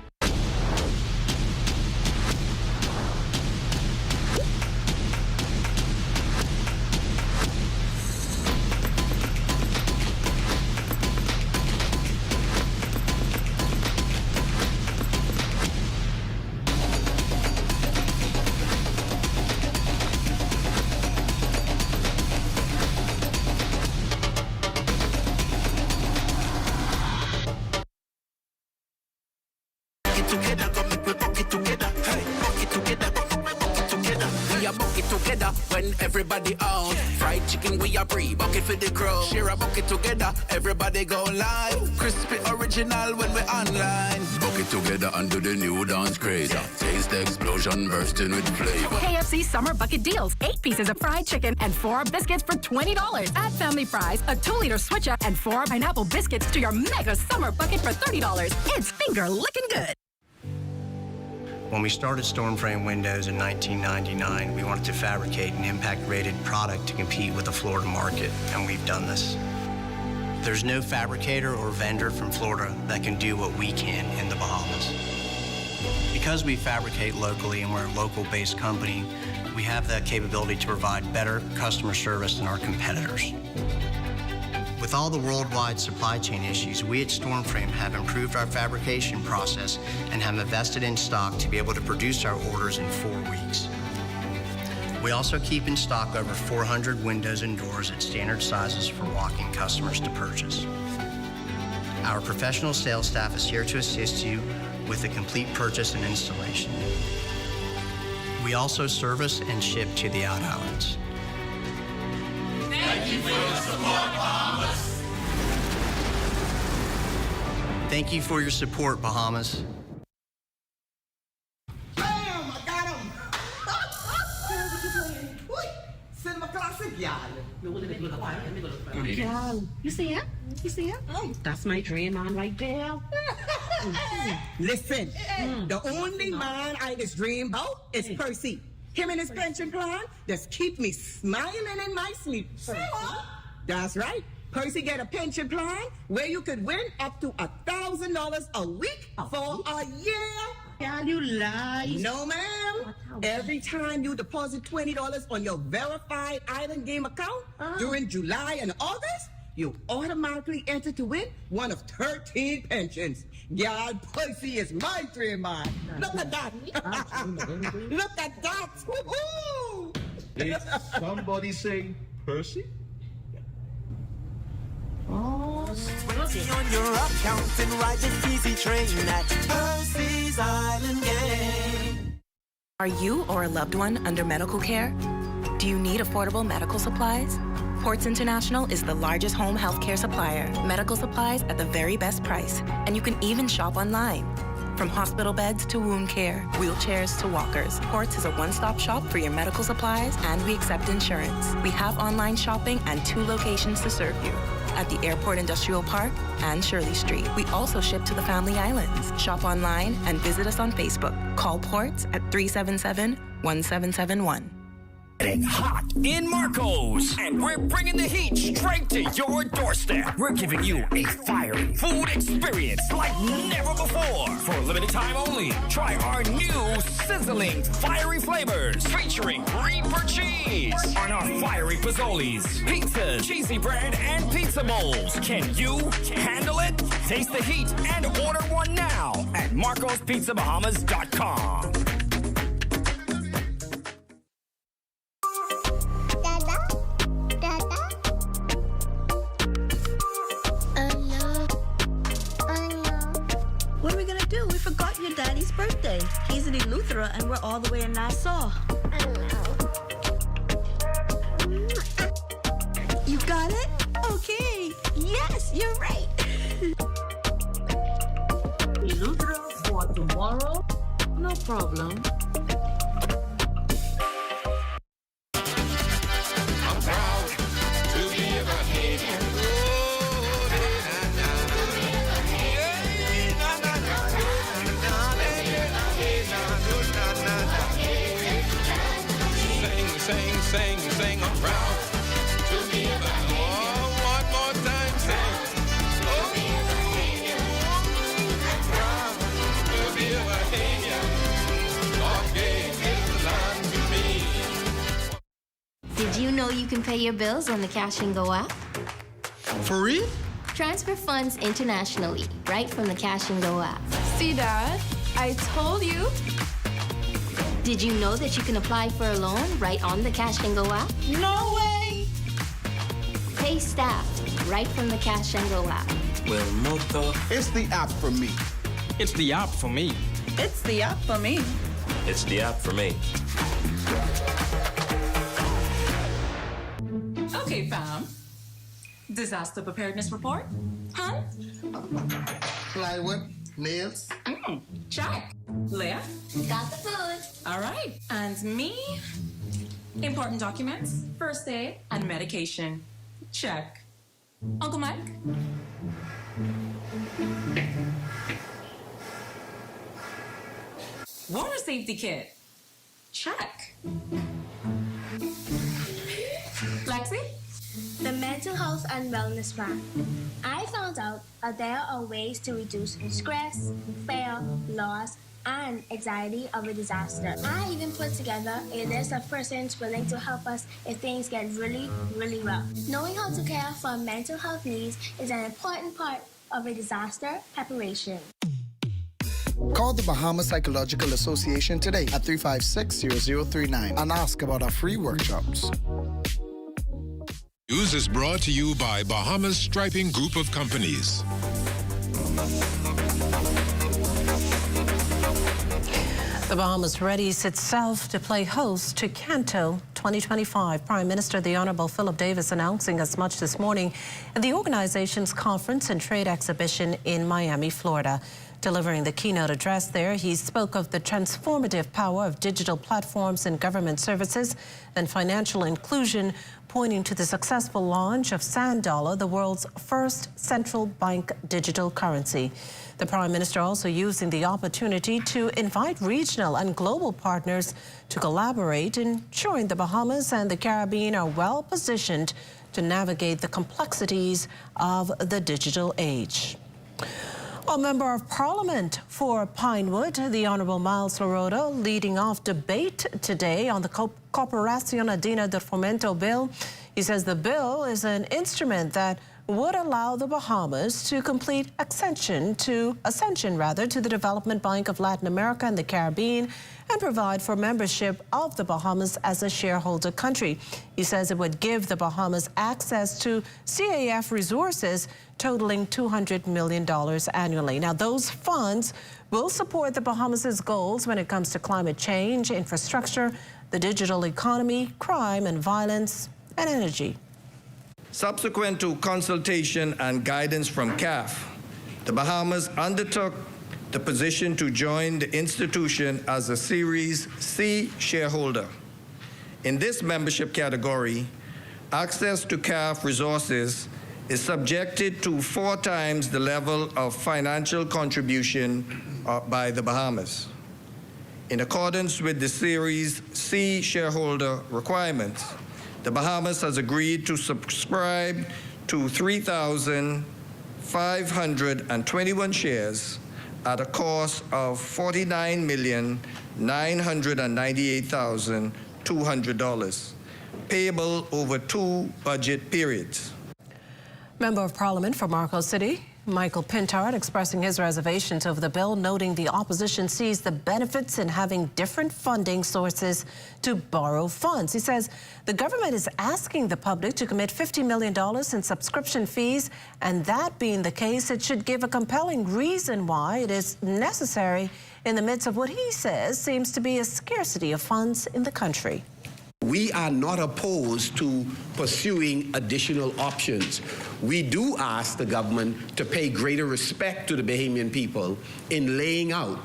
Everybody on fried chicken, we are free bucket for the crew. Share a bucket together, everybody go live. Crispy original when we online. Bucket together under the new dance craze. Taste the explosion bursting with flavor. KFC summer bucket deals: 8 pieces of fried chicken and 4 biscuits for $20. Add family fries, a 2-liter switcher, and 4 pineapple biscuits to your mega summer bucket for $30. It's finger licking good. When we started Stormframe Windows in 1999, we wanted to fabricate an impact-rated product to compete with the Florida market, and we've done this. There's no fabricator or vendor from Florida that can do what we can in the Bahamas. Because we fabricate locally and we're a local-based company, we have the capability to provide better customer service than our competitors. With all the worldwide supply chain issues, we at Stormframe have improved our fabrication process and have invested in stock to be able to produce our orders in 4 weeks. We also keep in stock over 400 windows and doors at standard sizes for walk-in customers to purchase. Our professional sales staff is here to assist you with the complete purchase and installation. We also service and ship to the out outlets. Thank you for your support, Bahamas. Thank you for your support, Bahamas. Bam! I got him! Cinema classic, y'all. Girl, you see him? You see him? Oh, that's my dream man right there. Listen, the only man I just dream about is Percy. Him and his pension plan just keep me smiling in my sleep. That's right. Percy get a pension plan where you could win up to $1,000 a week for a year. Can you lie? No, ma'am. Every time you deposit $20 on your verified Island Game account during July and August, you automatically enter to win one of 13 pensions. Y'all, Percy is my dream man. Look at that. Look at that. Woohoo! Did somebody say Percy? On your account and ride the easy train at Percy's Island Game. Are you or a loved one under medical care? Do you need affordable medical supplies? Ports International is the largest home healthcare supplier. Medical supplies at the very best price. And you can even shop online. From hospital beds to wound care, wheelchairs to walkers, Ports is a one-stop shop for your medical supplies, and we accept insurance. We have online shopping and 2 locations to serve you, at the Airport Industrial Park and Shirley Street. We also ship to the Family Islands. Shop online and visit us on Facebook. Call Ports at 377-1771. Getting hot in Marco's, and we're bringing the heat straight to your doorstep. We're giving you a fiery food experience like never before. For a limited time only, try our new sizzling fiery flavors featuring Reaper cheese on our fiery pozzolis, pizzas, cheesy bread, and pizza bowls. Can you handle it? Taste the heat and order one now at marcospizzabahamas.com. What are we gonna do? We forgot your daddy's birthday. He's in Eleuthera and we're all the way in Nassau. You got it? Okay. Yes, you're right. Eleuthera for tomorrow? No problem. I'm proud to be a Bahamian. Sing, I'm proud to be a Bahamian. Oh, one more time, sing. Oh, I'm proud to be a Bahamian. God gave his land to me. Did you know you can pay your bills on the Cash and Go app? For real? Transfer funds internationally, right from the Cash and Go app. See, Dad? I told you. Did you know that you can apply for a loan right on the Cash and Go app? No way! Pay staff right from the Cash and Go app. Well, mother. It's the app for me. It's the app for me. It's the app for me. It's the app for me. Okay, fam. Disaster preparedness report? Huh? Plywood, nails. Check. Leah? Got the food. All right. And me? Important documents, first aid, and medication. Check. Uncle Mike? Water safety kit. Check. Lexi? The Mental Health and Wellness Plan. I found out that there are ways to reduce stress, fear, loss, and anxiety of a disaster. I even put together a list of persons willing to help us if things get really, really rough. Knowing how to care for mental health needs is an important part of a disaster preparation. Call the Bahama Psychological Association today at 356-0039 and ask about our free workshops. News is brought to you by Bahamas Striping Group of Companies. The Bahamas readies itself to play host to Canto 2025. Prime Minister the Honorable Philip Davis announcing as much this morning at the organization's conference and trade exhibition in Miami, Florida. Delivering the keynote address there, he spoke of the transformative power of digital platforms in government services and financial inclusion, pointing to the successful launch of Sand Dollar, the world's first central bank digital currency. The Prime Minister also using the opportunity to invite regional and global partners to collaborate, ensuring the Bahamas and the Caribbean are well positioned to navigate the complexities of the digital age. A member of Parliament for Pinewood, the Honourable Miles Lorota, leading off debate today on the Corporación Andina de Fomento bill. He says the bill is an instrument that would allow the Bahamas to complete ascension to the Development Bank of Latin America and the Caribbean and provide for membership of the Bahamas as a shareholder country. He says it would give the Bahamas access to CAF resources totaling $200 million annually. Now, those funds will support the Bahamas' goals when it comes to climate change, infrastructure, the digital economy, crime and violence, and energy. Subsequent to consultation and guidance from CAF, the Bahamas undertook the position to join the institution as a Series C shareholder. In this membership category, access to CAF resources is subjected to 4 times the level of financial contribution by the Bahamas. In accordance with the Series C shareholder requirements, the Bahamas has agreed to subscribe to 3,521 shares at a cost of $49,998,200, payable over 2 budget periods. Member of Parliament for Marcos City, Michael Pintard, expressing his reservations over the bill, noting the opposition sees the benefits in having different funding sources to borrow funds. He says the government is asking the public to commit $50 million in subscription fees, and that being the case, it should give a compelling reason why it is necessary in the midst of what he says seems to be a scarcity of funds in the country. We are not opposed to pursuing additional options. We do ask the government to pay greater respect to the Bahamian people in laying out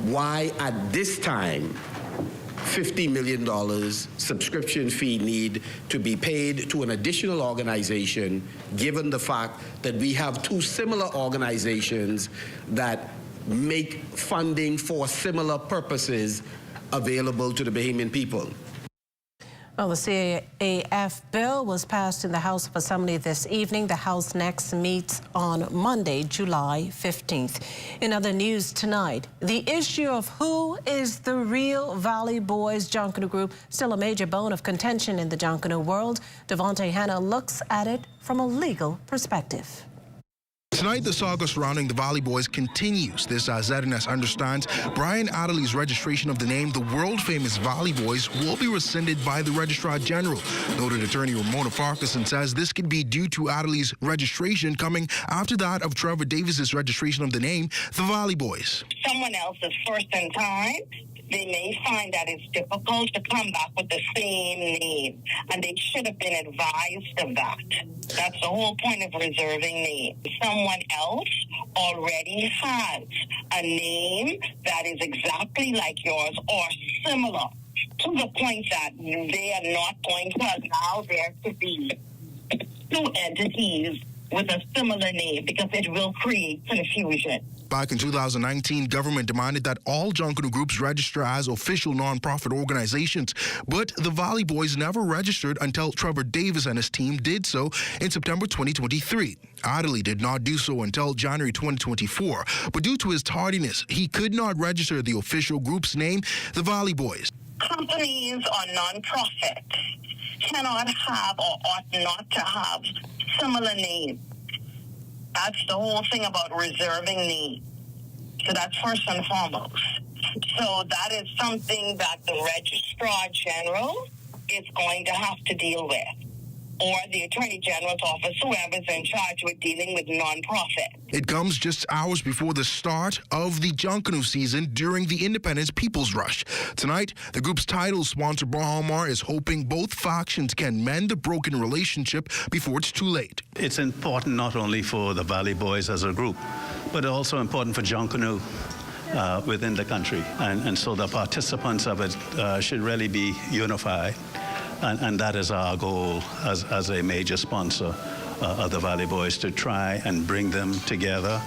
why at this time $50 million subscription fee need to be paid to an additional organization, given the fact that we have 2 similar organizations that make funding for similar purposes available to the Bahamian people. Well, the CAF bill was passed in the House of Assembly this evening. The House next meets on Monday, July 15th. In other news tonight, the issue of who is the real Valley Boys Junkanoo group, still a major bone of contention in the Junkanoo world. Devontae Hanna looks at it from a legal perspective. Tonight, the saga surrounding the Valley Boys continues. This, as ZNS understands, Brian Adderley's registration of the name, the world-famous Valley Boys, will be rescinded by the Registrar General. Noted attorney Ramona Farquharson says this could be due to Adderley's registration coming after that of Trevor Davis's registration of the name, the Valley Boys. Someone else is first in time. They may find that it's difficult to come back with the same name, and they should have been advised of that. That's the whole point of reserving name. Someone else already has a name that is exactly like yours or similar, to the point that they are not going to allow there to be 2 entities with a similar name, because it will create confusion. Back in 2019, government demanded that all Junkanoo groups register as official non-profit organizations, but the Valley Boys never registered until Trevor Davis and his team did so in September 2023. Adderley did not do so until January 2024, but due to his tardiness, he could not register the official group's name, the Valley Boys. Companies or non-profit cannot have or ought not to have similar names. That's the whole thing about reserving names. So that's first and foremost. So that is something that the Registrar General is going to have to deal with, or the Attorney General's office, whoever's in charge with dealing with non-profit. It comes just hours before the start of the Junkanoo season during the Independence People's Rush. Tonight, the group's title sponsor, Bahamasair, is hoping both factions can mend the broken relationship before it's too late. It's important not only for the Valley Boys as a group, but also important for Junkanoo within the country. And so the participants of it should really be unified. And that is our goal as a major sponsor of the Valley Boys, to try and bring them together,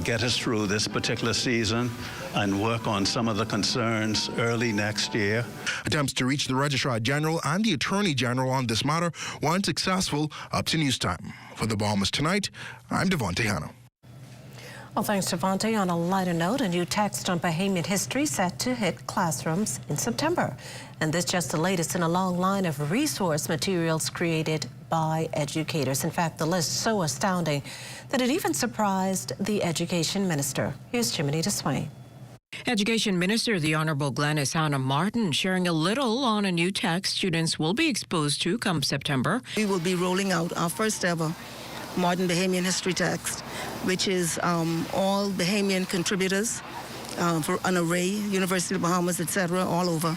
get us through this particular season, and work on some of the concerns early next year. Attempts to reach the Registrar General and the Attorney General on this matter were unsuccessful. Up to news time. For the Bahamas Tonight, I'm Devontae Hanna. Well, thanks, Javante. On a lighter note, a new text on Bahamian history set to hit classrooms in September. And this just the latest in a long line of resource materials created by educators. In fact, the list so astounding that it even surprised the Education Minister. Here's Jiminy DeSwain. Education Minister, the Honourable Glenys Hannah Martin, sharing a little on a new text students will be exposed to come September. We will be rolling out our first ever modern Bahamian history text, which is all Bahamian contributors for an array, University of Bahamas, etc., all over,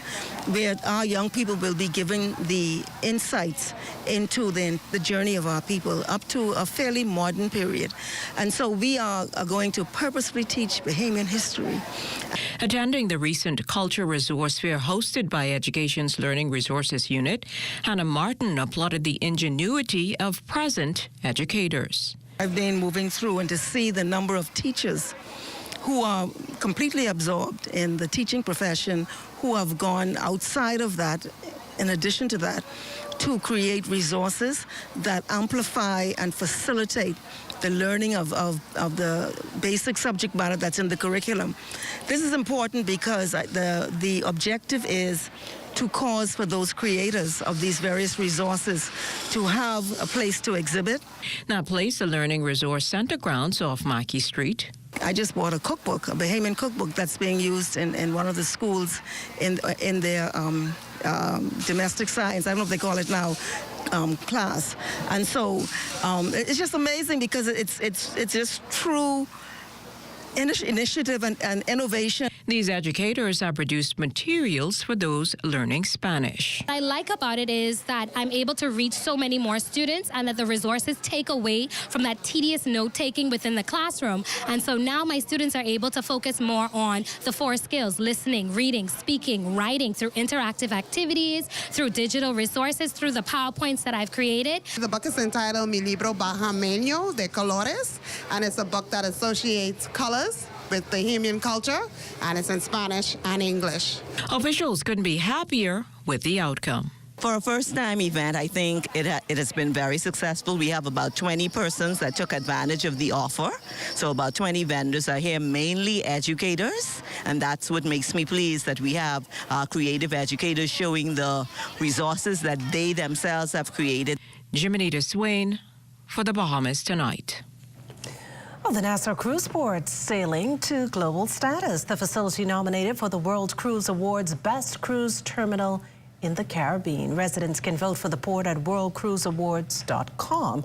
where our young people will be given the insights into the journey of our people up to a fairly modern period. And so we are going to purposefully teach Bahamian history. Attending the recent Culture Resource Fair hosted by Education's Learning Resources Unit, Hannah Martin applauded the ingenuity of present educators. I've been moving through and to see the number of teachers who are completely absorbed in the teaching profession, who have gone outside of that, in addition to that, to create resources that amplify and facilitate the learning of the basic subject matter that's in the curriculum. This is important because the objective is to cause for those creators of these various resources to have a place to exhibit. Now, place the Learning Resource Center grounds off Mackey Street. I just bought a cookbook, a Bahamian cookbook that's being used in one of the schools in their domestic science, I don't know if they call it now, class. And so it's just amazing because it's just true initiative and innovation. These educators have produced materials for those learning Spanish. What I like about it is that I'm able to reach so many more students and that the resources take away from that tedious note-taking within the classroom. And so now my students are able to focus more on the 4 skills: listening, reading, speaking, writing, through interactive activities, through digital resources, through the PowerPoints that I've created. The book is entitled Mi Libro Bahameño de Colores, and it's a book that associates colors with Bahamian culture, and it's in Spanish and English. Officials couldn't be happier with the outcome. For a first-time event, I think it has been very successful. We have about 20 persons that took advantage of the offer. So about 20 vendors are here, mainly educators, and that's what makes me pleased that we have creative educators showing the resources that they themselves have created. Jiminy DeSwain for the Bahamas Tonight. Well, the Nassau Cruise Port sailing to global status. The facility nominated for the World Cruise Awards Best Cruise Terminal in the Caribbean. Residents can vote for the port at worldcruiseawards.com.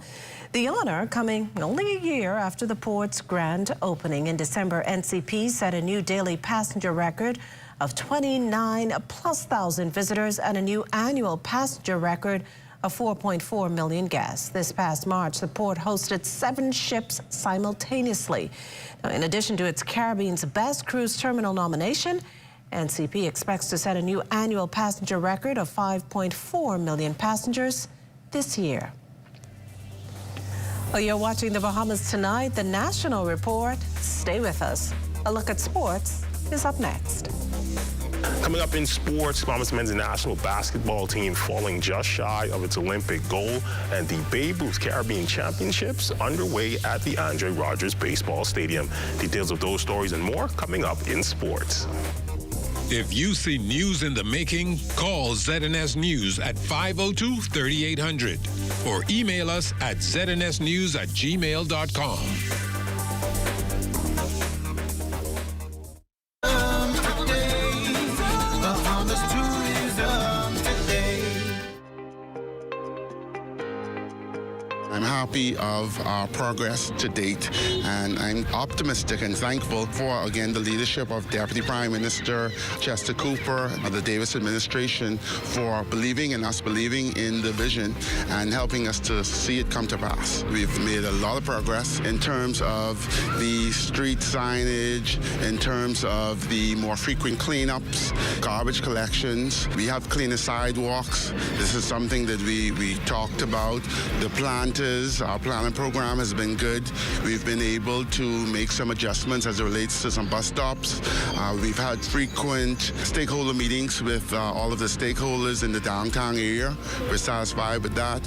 The honor coming only a year after the port's grand opening in December. NCP set a new daily passenger record of 29,000+ visitors and a new annual passenger record of 4.4 million guests. This past March, the port hosted 7 ships simultaneously. Now, in addition to its Caribbean's Best Cruise Terminal nomination, NCP expects to set a new annual passenger record of 5.4 million passengers this year. Well, you're watching the Bahamas Tonight, the National Report. Stay with us. A look at sports is up next. Coming up in sports, Bahamas men's national basketball team falling just shy of its Olympic goal, and the Babe Ruth Caribbean Championships underway at the Andre Rogers Baseball Stadium. Details of those stories and more coming up in sports. If you see news in the making, call ZNS News at 502-3800 or email us at znsnews@gmail.com. I'm happy of our progress to date, and I'm optimistic and thankful for, again, the leadership of Deputy Prime Minister Chester Cooper of the Davis administration for believing in us, believing in the vision, and helping us to see it come to pass. We've made a lot of progress in terms of the street signage, in terms of the more frequent cleanups, garbage collections. We have cleaner sidewalks. This is something that we talked about. The planters, services. Our planning program has been good. We've been able to make some adjustments as it relates to some bus stops. We've had frequent stakeholder meetings with all of the stakeholders in the downtown area. We're satisfied with that.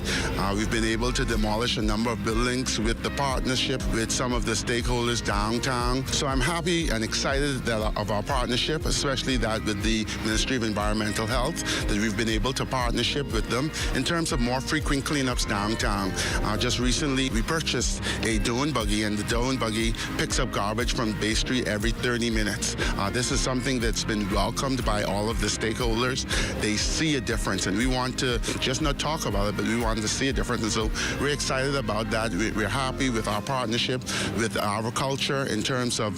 We've been able to demolish a number of buildings with the partnership with some of the stakeholders downtown. So I'm happy and excited of our partnership, especially that with the Ministry of Environmental Health, that we've been able to partnership with them in terms of more frequent cleanups downtown. Just recently, we purchased a Dune buggy, and the Dune buggy picks up garbage from Bay Street every 30 minutes. This is something that's been welcomed by all of the stakeholders. They see a difference, and we want to just not talk about it, but we want to see a difference. And so we're excited about that. We're happy with our partnership with agriculture in terms of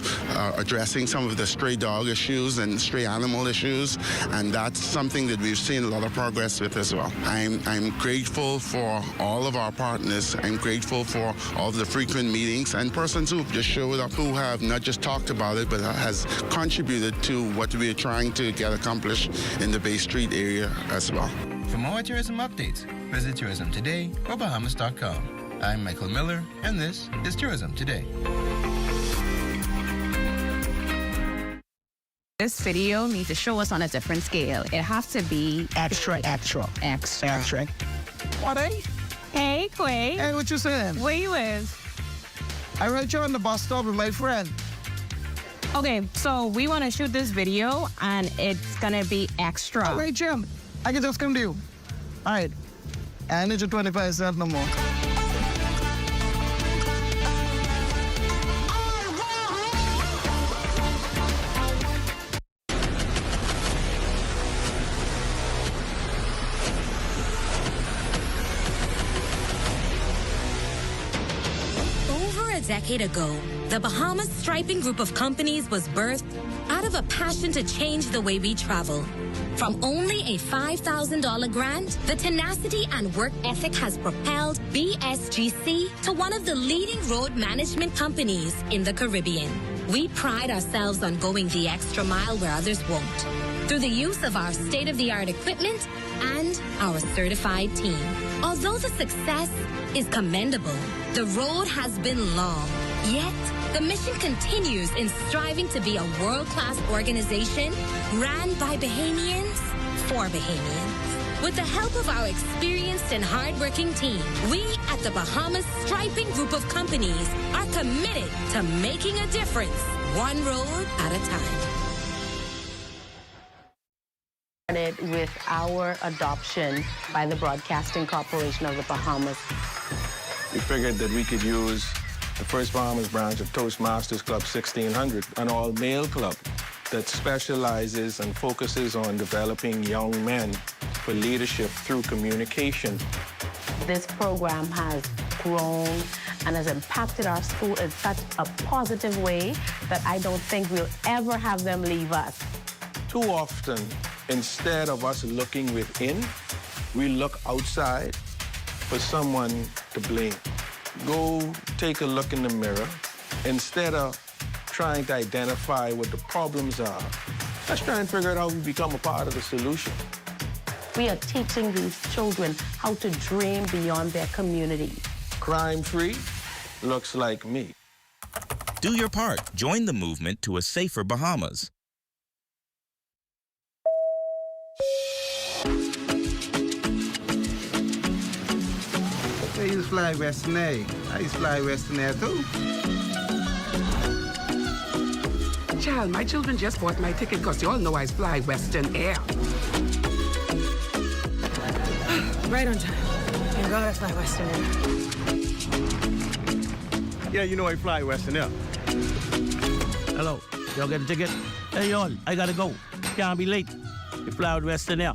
addressing some of the stray dog issues and stray animal issues, and that's something that we've seen a lot of progress with as well. I'm grateful for all of our partners. I'm grateful for all of the frequent meetings and persons who just showed up, who have not just talked about it, but has contributed to what we're trying to get accomplished in the Bay Street area as well. For more tourism updates, visit Tourism Today or Bahamas.com. I'm Michael Miller, and this is Tourism Today. This video needs to show us on a different scale. It has to be extra. What, eh? Hey, Quay. Hey, what you saying? Where you is? I read you on the bus stop with my friend. Okay, so we want to shoot this video, and it's gonna be extra. All right, Jim. I can just come to you. All right. I need you 25 cents no more. decade ago, the Bahamas Striping Group of companies was birthed out of a passion to change the way we travel. From only a $5,000 grant, the tenacity and work ethic has propelled BSGC to one of the leading road management companies in the Caribbean. We pride ourselves on going the extra mile where others won't, through the use of our state-of-the-art equipment and our certified team. Although the success is commendable, the road has been long. Yet, the mission continues in striving to be a world-class organization ran by Bahamians for Bahamians. With the help of our experienced and hardworking team, we at the Bahamas Striping Group of companies are committed to making a difference, one road at a time. With our adoption by the Broadcasting Corporation of the Bahamas. We figured that we could use the First Bahamas branch of Toastmasters Club 1600, an all-male club that specializes and focuses on developing young men for leadership through communication. This program has grown and has impacted our school in such a positive way that I don't think we'll ever have them leave us. Too often, instead of us looking within, we look outside for someone to blame. Go take a look in the mirror. Instead of trying to identify what the problems are, let's try and figure out how we become a part of the solution. We are teaching these children how to dream beyond their community. Crime-free looks like me. Do your part. Join the movement to a safer Bahamas. They used to fly Western Air. I used to fly Western Air too. Child, my children just bought my ticket because you all know I fly Western Air. Right on time. You gotta fly Western Air. Yeah, you know I fly Western Air. Hello, y'all get a ticket? Hey, y'all, I gotta go. Can't be late. You fly with Western Air.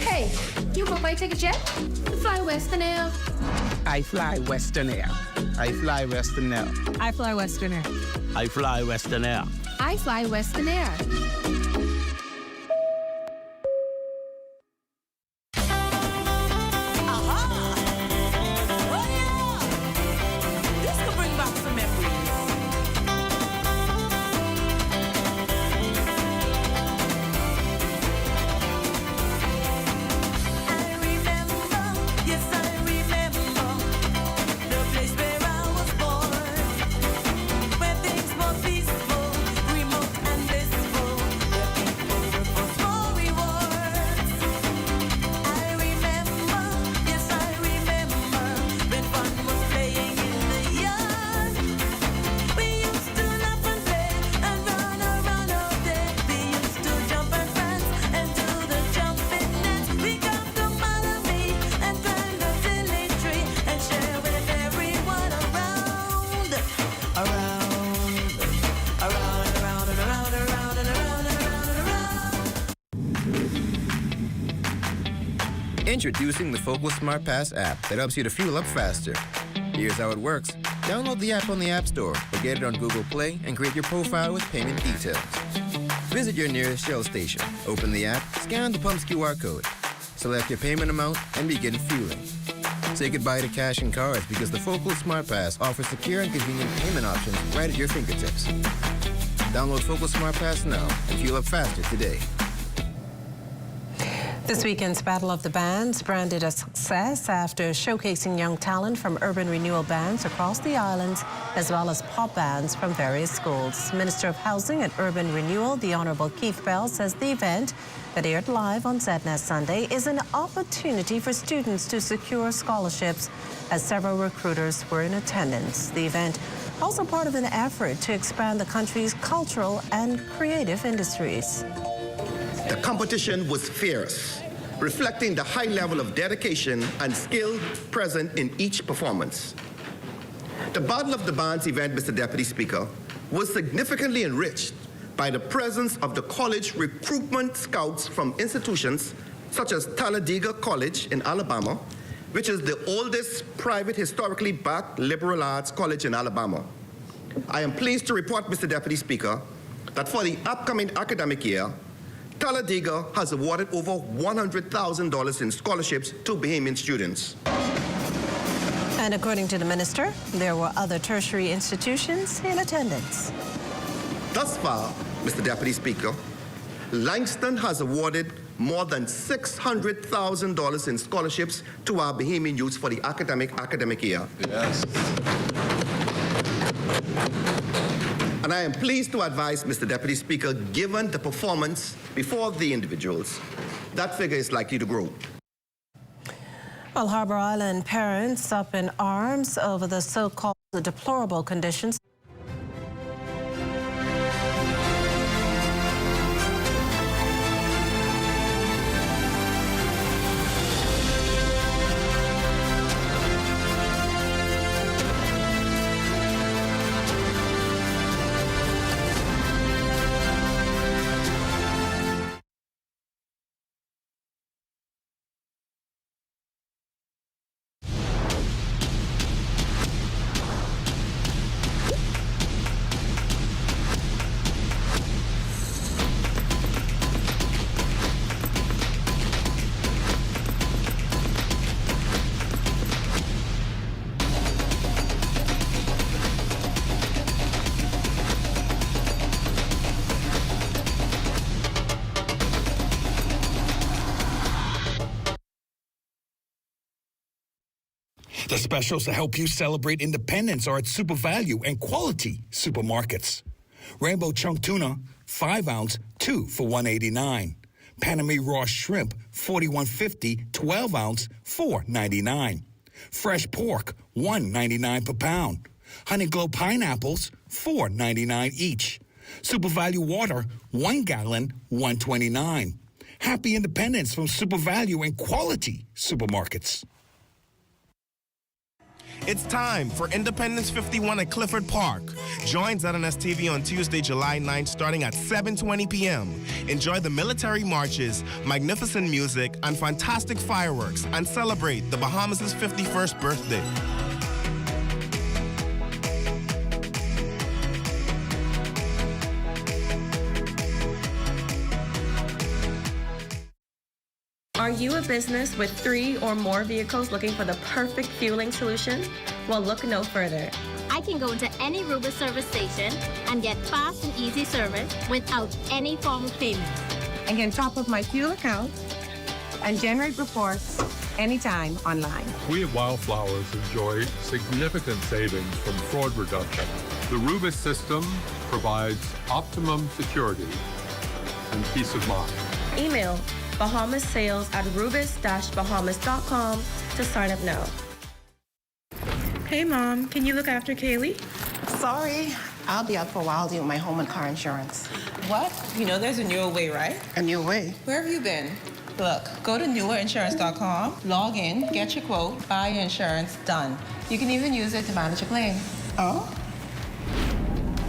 Hey, you booked my ticket yet? You fly Western Air. I fly Western Air. I fly Western Air. I fly Western Air. I fly Western Air. I fly Western Air. Introducing the Focal Smart Pass app that helps you to fuel up faster. Here's how it works. Download the app on the App Store or get it on Google Play and create your profile with payment details. Visit your nearest Shell station. Open the app, scan the pump's QR code, select your payment amount, and begin fueling. Say goodbye to cash and cards because the Focal Smart Pass offers secure and convenient payment options right at your fingertips. Download Focal Smart Pass now and fuel up faster today. This weekend's Battle of the Bands branded a success after showcasing young talent from urban renewal bands across the island, as well as pop bands from various schools. Minister of Housing and Urban Renewal, the Honourable Keith Bell, says the event that aired live on ZNet Sunday is an opportunity for students to secure scholarships, as several recruiters were in attendance. The event also part of an effort to expand the country's cultural and creative industries. The competition was fierce, reflecting the high level of dedication and skill present in each performance. The Battle of the Bands event, Mr. Deputy Speaker, was significantly enriched by the presence of the college recruitment scouts from institutions such as Talladega College in Alabama, which is the oldest private historically backed liberal arts college in Alabama. I am pleased to report, Mr. Deputy Speaker, that for the upcoming academic year, Talladega has awarded over $100,000 in scholarships to Bahamian students. And according to the minister, there were other tertiary institutions in attendance. Thus far, Mr. Deputy Speaker, Langston has awarded more than $600,000 in scholarships to our Bahamian youths for the academic year. Yes. And I am pleased to advise, Mr. Deputy Speaker, given the performance before the individuals, that figure is likely to grow. Well, Harbour Island parents up in arms over the so-called deplorable conditions. The specials to help you celebrate independence are at Super Value and Quality Supermarkets. Rainbow Chunk Tuna, 5-ounce, 2 for $1.89. Panama Raw Shrimp, 41.50, 12-ounce, $4.99. Fresh Pork, $1.99 per pound. Honey Glow Pineapples, $4.99 each. Super Value Water, 1 gallon, $1.29. Happy Independence from Super Value and Quality Supermarkets. It's time for Independence 51 at Clifford Park. Join ZNS TV on Tuesday, July 9th, starting at 7:20 p.m. Enjoy the military marches, magnificent music, and fantastic fireworks, and celebrate the Bahamas' 51st birthday. Are you a business with 3 or more vehicles looking for the perfect fueling solution? Well, look no further. I can go to any Rubis service station and get fast and easy service without any form of payment. I can top up my fuel account and generate reports anytime online. We at Wildflowers enjoy significant savings from fraud reduction. The Rubis system provides optimum security and peace of mind. Email Bahamasair@rubis-bahamas.com to sign up now. Hey, Mom, can you look after Kaylee? Sorry, I'll be out for a while doing my home and car insurance. What? You know there's a newer way, right? A new way? Where have you been? Look, go to newerinsurance.com, log in, get your quote, buy your insurance, done. You can even use it to manage a claim. Oh?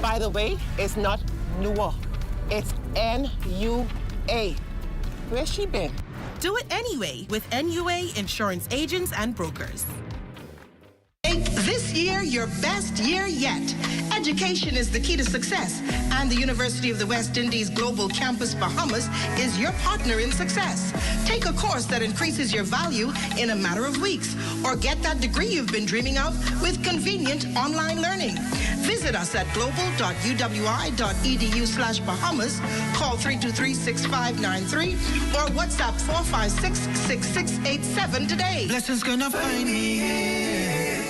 By the way, it's not newer. It's NUA. Where's she been? Do it anyway with NUA Insurance Agents and Brokers. Make this year your best year yet. Education is the key to success, and the University of the West Indies Global Campus Bahamas is your partner in success. Take a course that increases your value in a matter of weeks, or get that degree you've been dreaming of with convenient online learning. Visit us at global.uwi.edu/Bahamas, call 323-6593, or WhatsApp 456-6687 today. Blessings gonna find me here.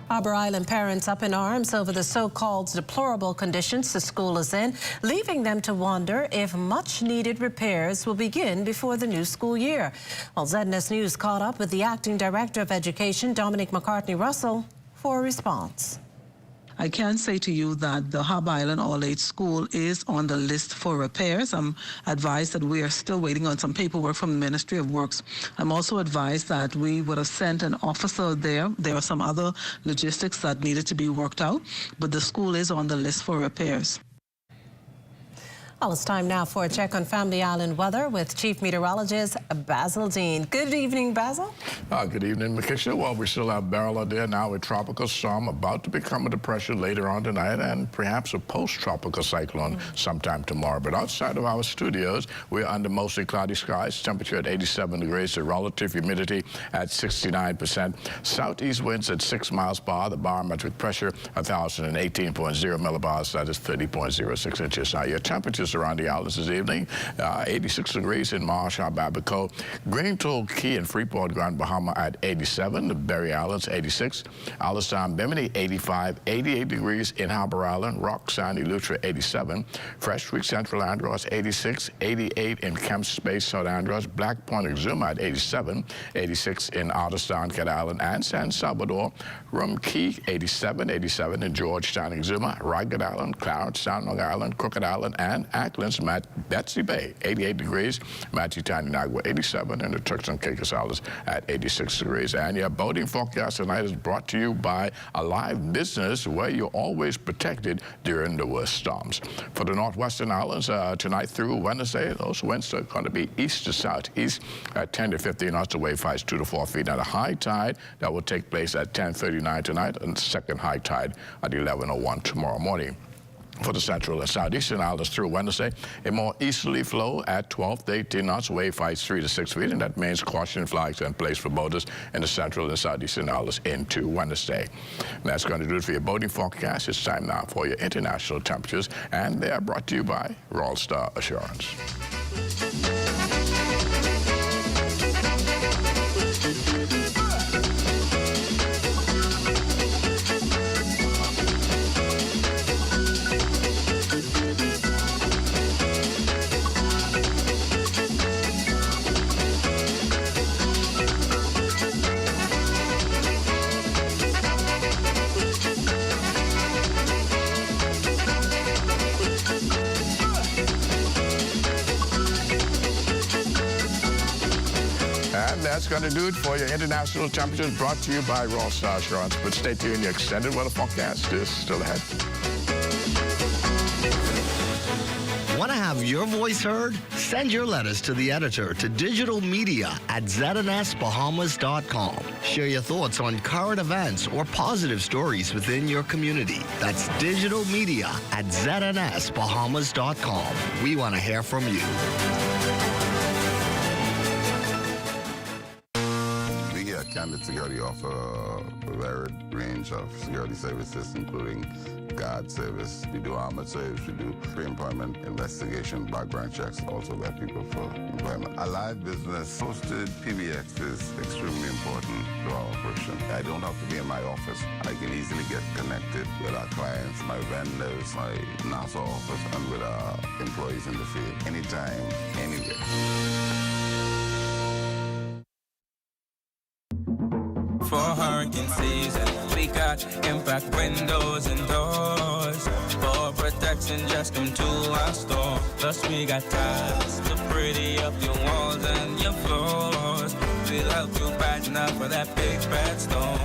Harbour Island parents up in arms over the so-called deplorable conditions the school is in, leaving them to wonder if much-needed repairs will begin before the new school year. Well, ZNS News caught up with the Acting Director of Education, Dominic McCartney-Russell, for a response. I can say to you that the Harbour Island All-Age School is on the list for repairs. I'm advised that we are still waiting on some paperwork from the Ministry of Works. I'm also advised that we would have sent an officer there. There are some other logistics that needed to be worked out, but the school is on the list for repairs. Well, it's time now for a check on Family Island weather with Chief Meteorologist Basil Dean. Good evening, Basil. Good evening, Makisha. Well, we still have barrel out there now with tropical storm about to become a depression later on tonight and perhaps a post-tropical cyclone sometime tomorrow. But outside of our studios, we're under mostly cloudy skies, temperature at 87 degrees, the relative humidity at 69%. Southeast winds at 6 miles per hour, the barometric pressure 1,018.0 millibars, that is 30.06 inches. Now, your temperatures around the islands this evening, 86 degrees in Marsh, Abaco, Green Toll Key and Freeport, Grand Bahama at 87, the Berry Islands 86, Alistown, Bimini 85, 88 degrees in Harbour Island, Rock, Sandy, Lutra 87, Fresh Creek, Central Andros 86, 88 in Kemp Space, South Andros, Black Point, Exuma at 87, 86 in Otterstown, Cat Island and San Salvador, Rum Key 87, 87 in Georgetown, Exuma, Ragged Island, Clarence, Long Island, Crooked Island and Acklands, Betsy Bay, 88 degrees, Matitani, 87, and the Turks and Caicos Islands at 86 degrees. And your boating forecast tonight is brought to you by Alive Business, where you're always protected during the worst storms. For the Northwestern Islands, tonight through Wednesday, those winds are going to be east to southeast at 10 to 15 knots. The wave heights 2 to 4 feet. Now, the high tide that will take place at 10:39 tonight, and the second high tide at 11:01 tomorrow morning. For the central and southeastern islands through Wednesday, a more easterly flow at 12 to 18 knots, wave heights 3 to 6 feet, and that means caution flags in place for boaters in the central and southeastern islands into Wednesday. And that's going to do it for your boating forecast. It's time now for your international temperatures, and they are brought to you by Royal Star Assurance. That's going to do it for your international temperatures brought to you by Royal Star Assurance. But stay tuned, your extended weather forecast is still ahead. Want to have your voice heard? Send your letters to the editor to digitalmedia@znsbahamas.com. Share your thoughts on current events or positive stories within your community. That's digitalmedia@znsbahamas.com. We want to hear from you. Candid Security offer a varied range of security services, including guard service. We do armored service. We do pre-employment investigation, background checks, also vet people for employment. Alive Business hosted PBX is extremely important to our operation. I don't have to be in my office. I can easily get connected with our clients, my vendors, my NASA office, and with our employees in the field, anytime, anywhere. For hurricane season, we got impact windows and doors. For protection, just come to our store. Plus we got tiles to pretty up your walls and your floors. We'll help you brighten up for that big bad storm.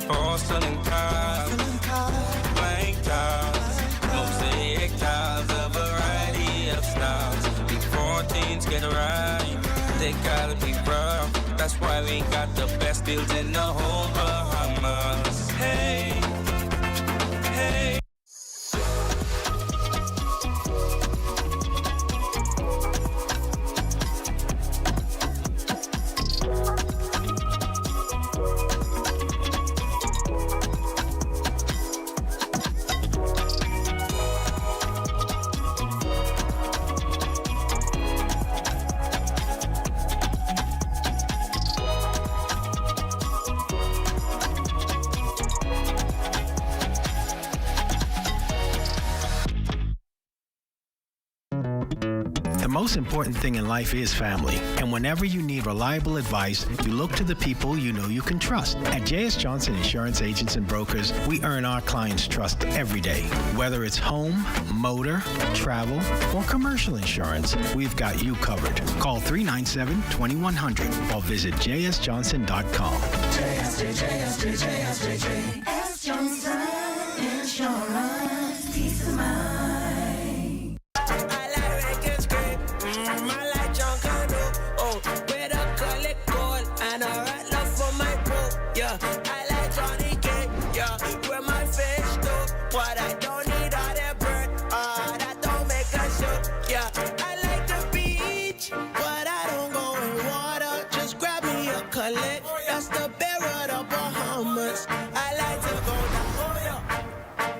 Porcelain tiles, blank tiles, mosaic tiles, a variety of styles. Before teens get right, they gotta be rough. That's why we got the best deals in the whole Bahamas. Hey, hey. The most important thing in life is family, and whenever you need reliable advice, you look to the people you know you can trust. At J.S. Johnson Insurance Agents and Brokers, we earn our clients' trust every day. Whether it's home, motor, travel, or commercial insurance, we've got you covered. Call 397-2100 or visit jsjohnson.com. JS Johnson Insurance, peace of mind. That's the bear of the Bahamas. I like to go down.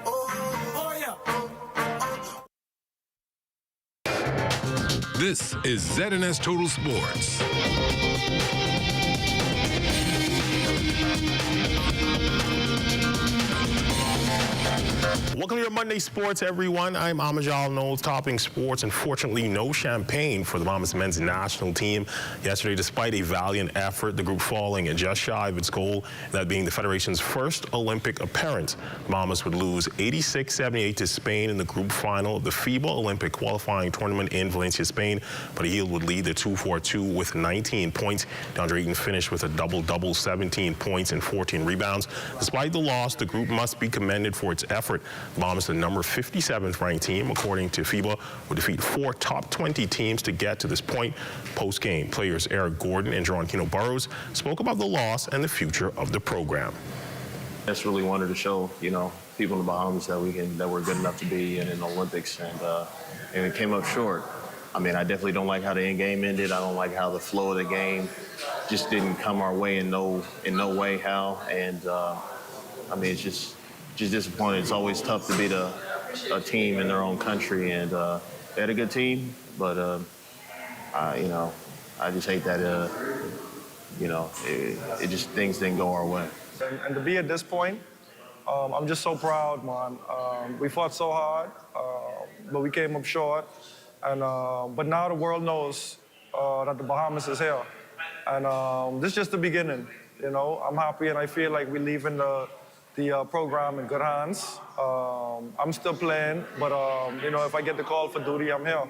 Oh yeah. This is ZNS Total Sports. Welcome to your Monday Sports, everyone. I'm Amajal Knowles, topping sports. Unfortunately, no champagne for the Bahamas men's national team yesterday, despite a valiant effort, the group falling just shy of its goal, that being the Federation's first Olympic appearance. The Bahamas would lose 86-78 to Spain in the group final of the FIBA Olympic qualifying tournament in Valencia, Spain, but Heel would lead the 2-4-2 with 19 points. DeAndre Ayton finished with a double-double, 17 points and 14 rebounds. Despite the loss, the group must be commended for its effort. The Bahamas, the number 57th ranked team, according to FIBA, would defeat 4 top 20 teams to get to this point. Post-game, players Eric Gordon and Geronimo Burrows spoke about the loss and the future of the program. Just really wanted to show, people in the Bahamas that we're good enough to be in the Olympics, and it came up short. I mean, I definitely don't like how the end game ended. I don't like how the flow of the game just didn't come our way in no way, how. And it's just disappointing. It's always tough to beat a team in their own country, and they had a good team, but I just hate that it just things didn't go our way. And to be at this point, I'm just so proud, man. We fought so hard, but we came up short. And but now the world knows that the Bahamas is here, and this is just the beginning. I'm happy, and I feel like we're leaving the program in good hands. I'm still playing, but if I get the call for duty, I'm here.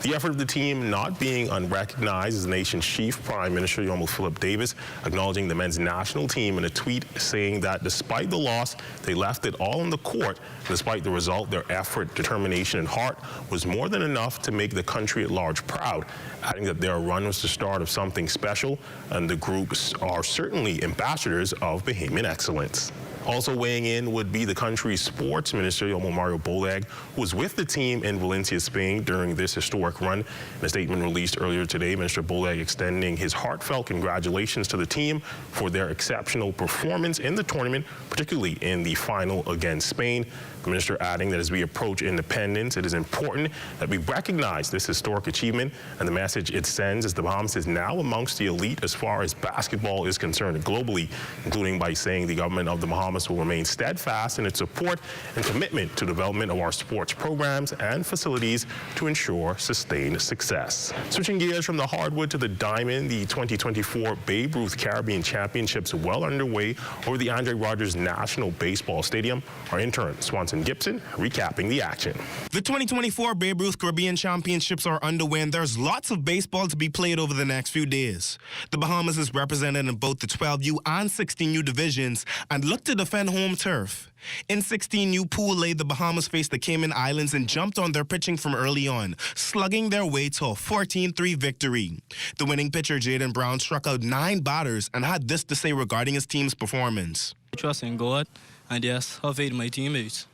The effort of the team not being unrecognized as the nation's chief Prime Minister, Yomo Philip Davis, acknowledging the men's national team in a tweet saying that despite the loss, they left it all on the court. Despite the result, their effort, determination, and heart was more than enough to make the country at large proud, adding that their run was the start of something special, and the groups are certainly ambassadors of Bahamian excellence. Also weighing in would be the country's sports minister, Yomo Mario Bolag, who was with the team in Valencia, Spain during this historic run. In a statement released earlier today, Minister Bolag extending his heartfelt congratulations to the team for their exceptional performance in the tournament, particularly in the final against Spain. The minister adding that as we approach independence, it is important that we recognize this historic achievement and the message it sends as the Bahamas is now amongst the elite as far as basketball is concerned globally, including by saying the government of the Bahamas will remain steadfast in its support and commitment to development of our sports programs and facilities to ensure sustained success. Switching gears from the hardwood to the diamond, the 2024 Babe Ruth Caribbean Championships well underway over the Andre Rogers National Baseball Stadium. Our intern, Swanson Gibson, recapping the action. The 2024 Babe Ruth Caribbean Championships are underway, and there's lots of baseball to be played over the next few days. The Bahamas is represented in both the 12U and 16U divisions and look to defend home turf. In 16U Pool A, the Bahamas faced the Cayman Islands and jumped on their pitching from early on, slugging their way to a 14-3 victory. The winning pitcher, Jaden Brown, struck out 9 batters and had this to say regarding his team's performance. I trust in God and yes, have faith in my teammates.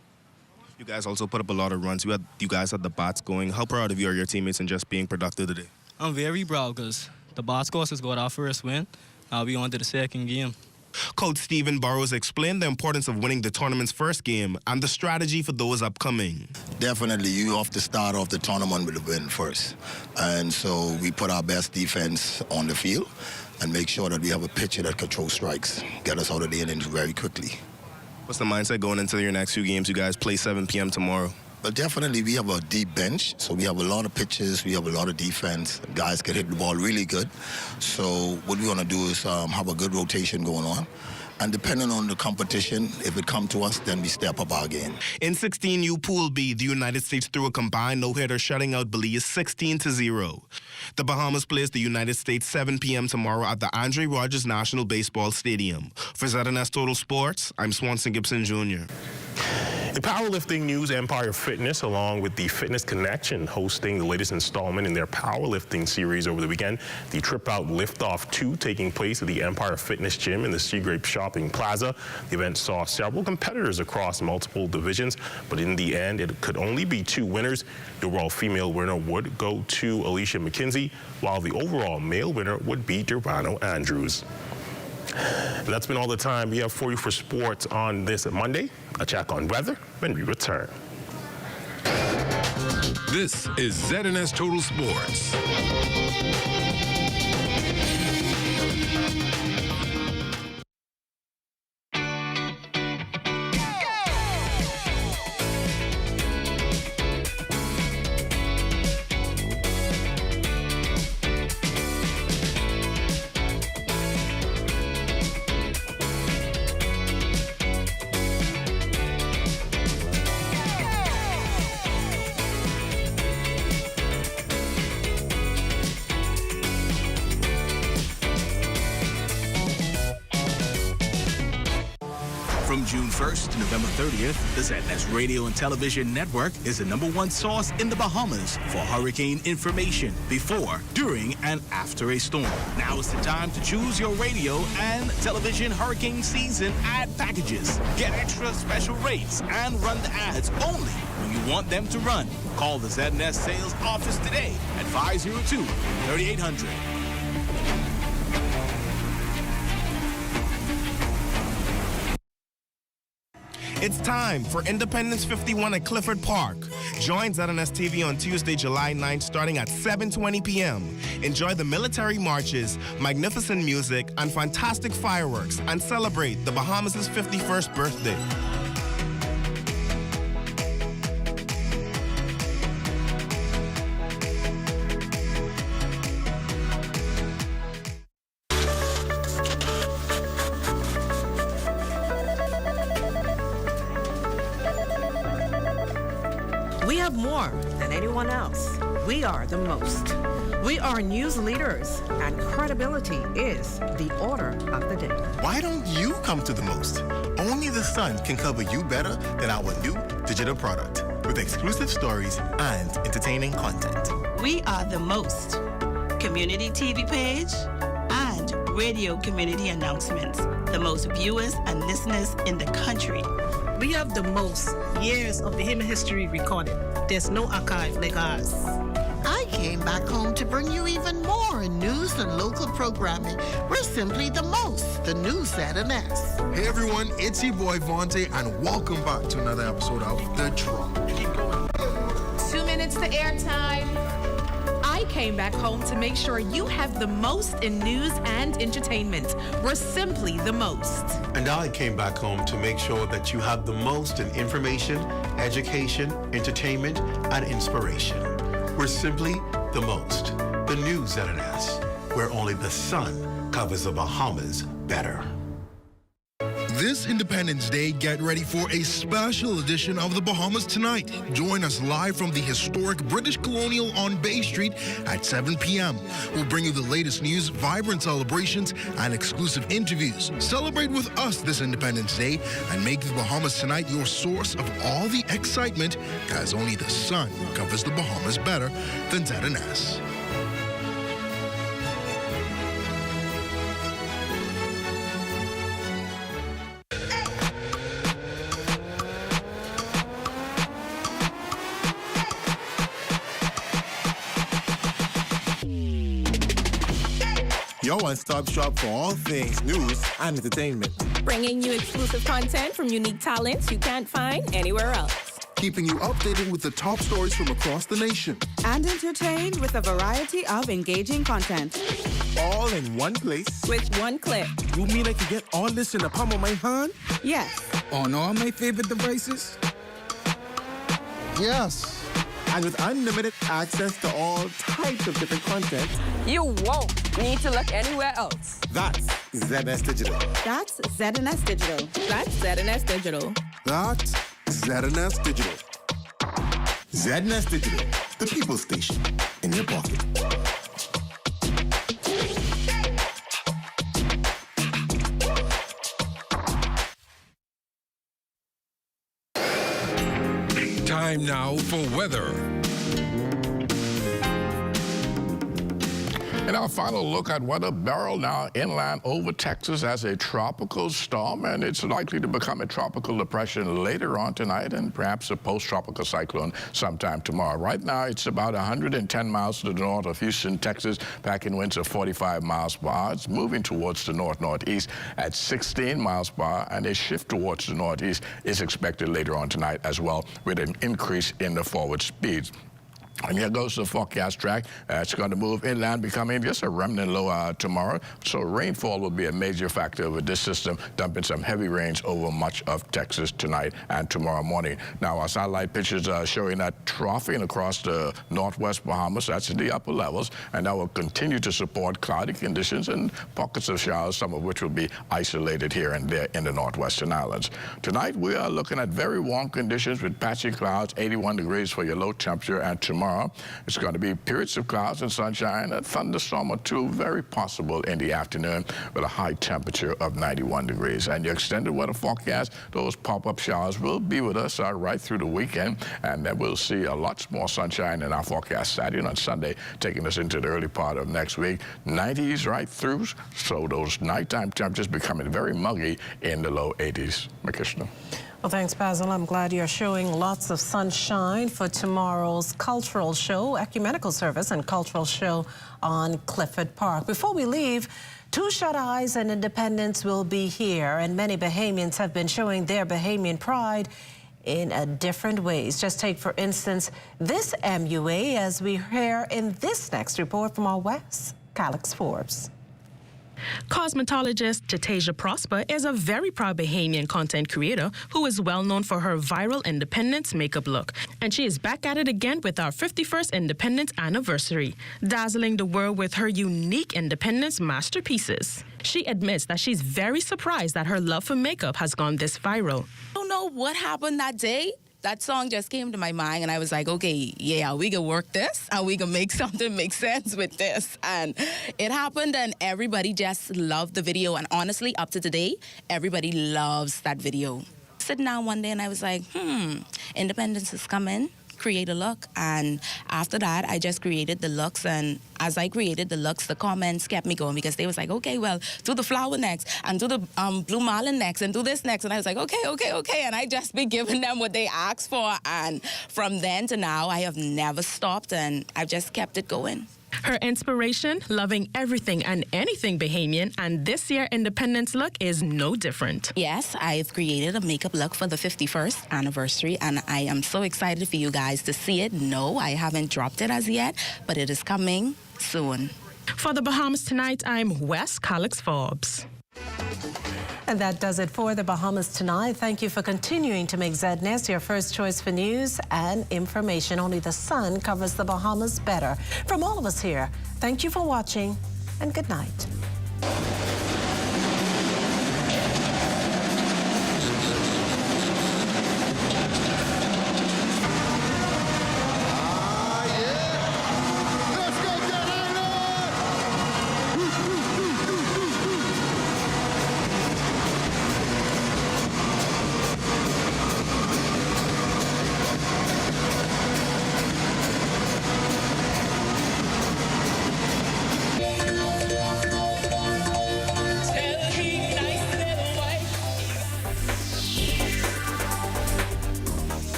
You guys also put up a lot of runs. You guys had the bats going. How proud of you are your teammates in just being productive today? I'm very proud because the bats course has got our first win. Now we on to the second game. Coach Stephen Burrows explained the importance of winning the tournament's first game and the strategy for those upcoming. Definitely, you have to start off the tournament with a win first. And so we put our best defense on the field and make sure that we have a pitcher that can throw strikes, get us out of the innings very quickly. What's the mindset going into your next few games? You guys play 7 p.m. tomorrow. But definitely, we have a deep bench, so we have a lot of pitches, we have a lot of defense. Guys can hit the ball really good. So what we want to do is have a good rotation going on. And depending on the competition, if it comes to us, then we step up our game. In 16U Pool B, the United States threw a combined no-hitter, shutting out Belize 16-0. The Bahamas plays the United States 7 p.m. tomorrow at the Andre Rogers National Baseball Stadium. For ZNS Total Sports, I'm Swanson Gibson Jr. In powerlifting news, Empire Fitness, along with the Fitness Connection, hosting the latest installment in their powerlifting series over the weekend. The Trip Out Liftoff 2 taking place at the Empire Fitness Gym in the Seagrape Shopping Plaza. The event saw several competitors across multiple divisions, but in the end, it could only be 2 winners. The overall female winner would go to Alicia McKenzie, while the overall male winner would be Durano Andrews. And that's been all the time we have for you for sports on this Monday. A check on weather when we return. This is ZNS Total Sports. From June 1st to November 30th, the ZNS Radio and Television Network is the #1 source in the Bahamas for hurricane information before, during, and after a storm. Now is the time to choose your radio and television hurricane season ad packages. Get extra special rates and run the ads only when you want them to run. Call the ZNS sales office today at 502-3800. It's time for Independence 51 at Clifford Park. Join ZNS TV on Tuesday, July 9th, starting at 7:20 p.m. Enjoy the military marches, magnificent music, and fantastic fireworks, and celebrate the Bahamas' 51st birthday. We have more than anyone else. We are the most. We are news leaders, and credibility is the order of the day. Why don't you come to the most? Only the Sun can cover you better than our new digital product with exclusive stories and entertaining content. We are the most. Community TV page and radio community announcements. The most viewers and listeners in the country. We have the most years of Bahamian history recorded. There's no archive like ours. I came back home to bring you even more news and local programming. We're simply the most. the new ZNS. Hey everyone, it's your boy Vontae, and welcome back to another episode of The Drop. 2 minutes to airtime. I came back home to make sure you have the most in news and entertainment. We're simply the most. And I came back home to make sure that you have the most in information, education, entertainment, and inspiration. We're simply the most. The new ZNS, where only the sun covers the Bahamas better. This Independence Day, get ready for a special edition of the Bahamas Tonight. Join us live from the historic British Colonial on Bay Street at 7 p.m. We'll bring you the latest news, vibrant celebrations, and exclusive interviews. Celebrate with us this Independence Day and make the Bahamas Tonight your source of all the excitement, as only the sun covers the Bahamas better than ZNS. Your one-stop shop for all things news and entertainment. Bringing you exclusive content from unique talents you can't find anywhere else. Keeping you updated with the top stories from across the nation. And entertained with a variety of engaging content. All in one place. With one click. You mean I can get all this in the palm of my hand? Yes. On all my favorite devices? Yes. And with unlimited access to all types of different content. You won't need to look anywhere else. That's ZNS Digital. That's ZNS Digital. That's ZNS Digital. That's ZNS Digital. ZNS Digital, the people station in your pocket. Time now for weather. And our final look at weather, Beryl now inland over Texas as a tropical storm, and it's likely to become a tropical depression later on tonight and perhaps a post-tropical cyclone sometime tomorrow. Right now, it's about 110 miles to the north of Houston, Texas, packing winds of 45 miles per hour. It's moving towards the north-northeast at 16 miles per hour, and a shift towards the northeast is expected later on tonight as well, with an increase in the forward speeds. And here goes the forecast track. It's going to move inland, becoming just a remnant low tomorrow. So rainfall will be a major factor with this system, dumping some heavy rains over much of Texas tonight and tomorrow morning. Now, our satellite pictures are showing that troughing across the northwest Bahamas. That's in the upper levels, and that will continue to support cloudy conditions and pockets of showers, some of which will be isolated here and there in the northwestern islands. Tonight, we are looking at very warm conditions with patchy clouds, 81 degrees for your low temperature, and tomorrow it's going to be periods of clouds and sunshine, a thunderstorm or two very possible in the afternoon with a high temperature of 91 degrees. And your extended weather forecast, those pop-up showers will be with us right through the weekend, and then we'll see a lot more sunshine in our forecast Saturday and Sunday, taking us into the early part of next week. 90s right through, so those nighttime temperatures becoming very muggy in the low 80s. McKishna. Well, thanks, Basil. I'm glad you're showing lots of sunshine for tomorrow's cultural show, Ecumenical Service and Cultural Show on Clifford Park. Before we leave, Two Shut Eyes and Independence will be here, and many Bahamians have been showing their Bahamian pride in different ways. Just take, for instance, this MUA as we hear in this next report from our West, Calix Forbes. Cosmetologist Tatasia Prosper is a very proud Bahamian content creator who is well known for her viral Independence makeup look. And she is back at it again with our 51st Independence anniversary, dazzling the world with her unique Independence masterpieces. She admits that she's very surprised that her love for makeup has gone this viral. I don't know what happened that day. That song just came to my mind, and I was like, okay, yeah, we can work this, and we can make something make sense with this. And it happened, and everybody just loved the video. And honestly, up to today, everybody loves that video. Sitting down one day, and I was like, Independence is coming. Create a look, and after that I just created the looks, and as I created the looks, the comments kept me going because they was like, okay, well, do the flower next and do the blue marlin next and do this next, and I was like, okay, and I just be giving them what they asked for, and from then to now I have never stopped, and I've just kept it going. Her inspiration, loving everything and anything Bahamian, and this year Independence look is no different. Yes, I've created a makeup look for the 51st anniversary, and I am so excited for you guys to see it. No, I haven't dropped it as yet, but it is coming soon. For the Bahamas Tonight, I'm Wes Calix Forbes. And that does it for the Bahamas Tonight. Thank you for continuing to make ZNS your first choice for news and information. Only the sun covers the Bahamas better. From all of us here, thank you for watching and good night.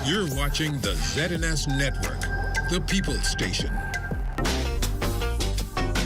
You're watching the ZNS Network, the People's Station.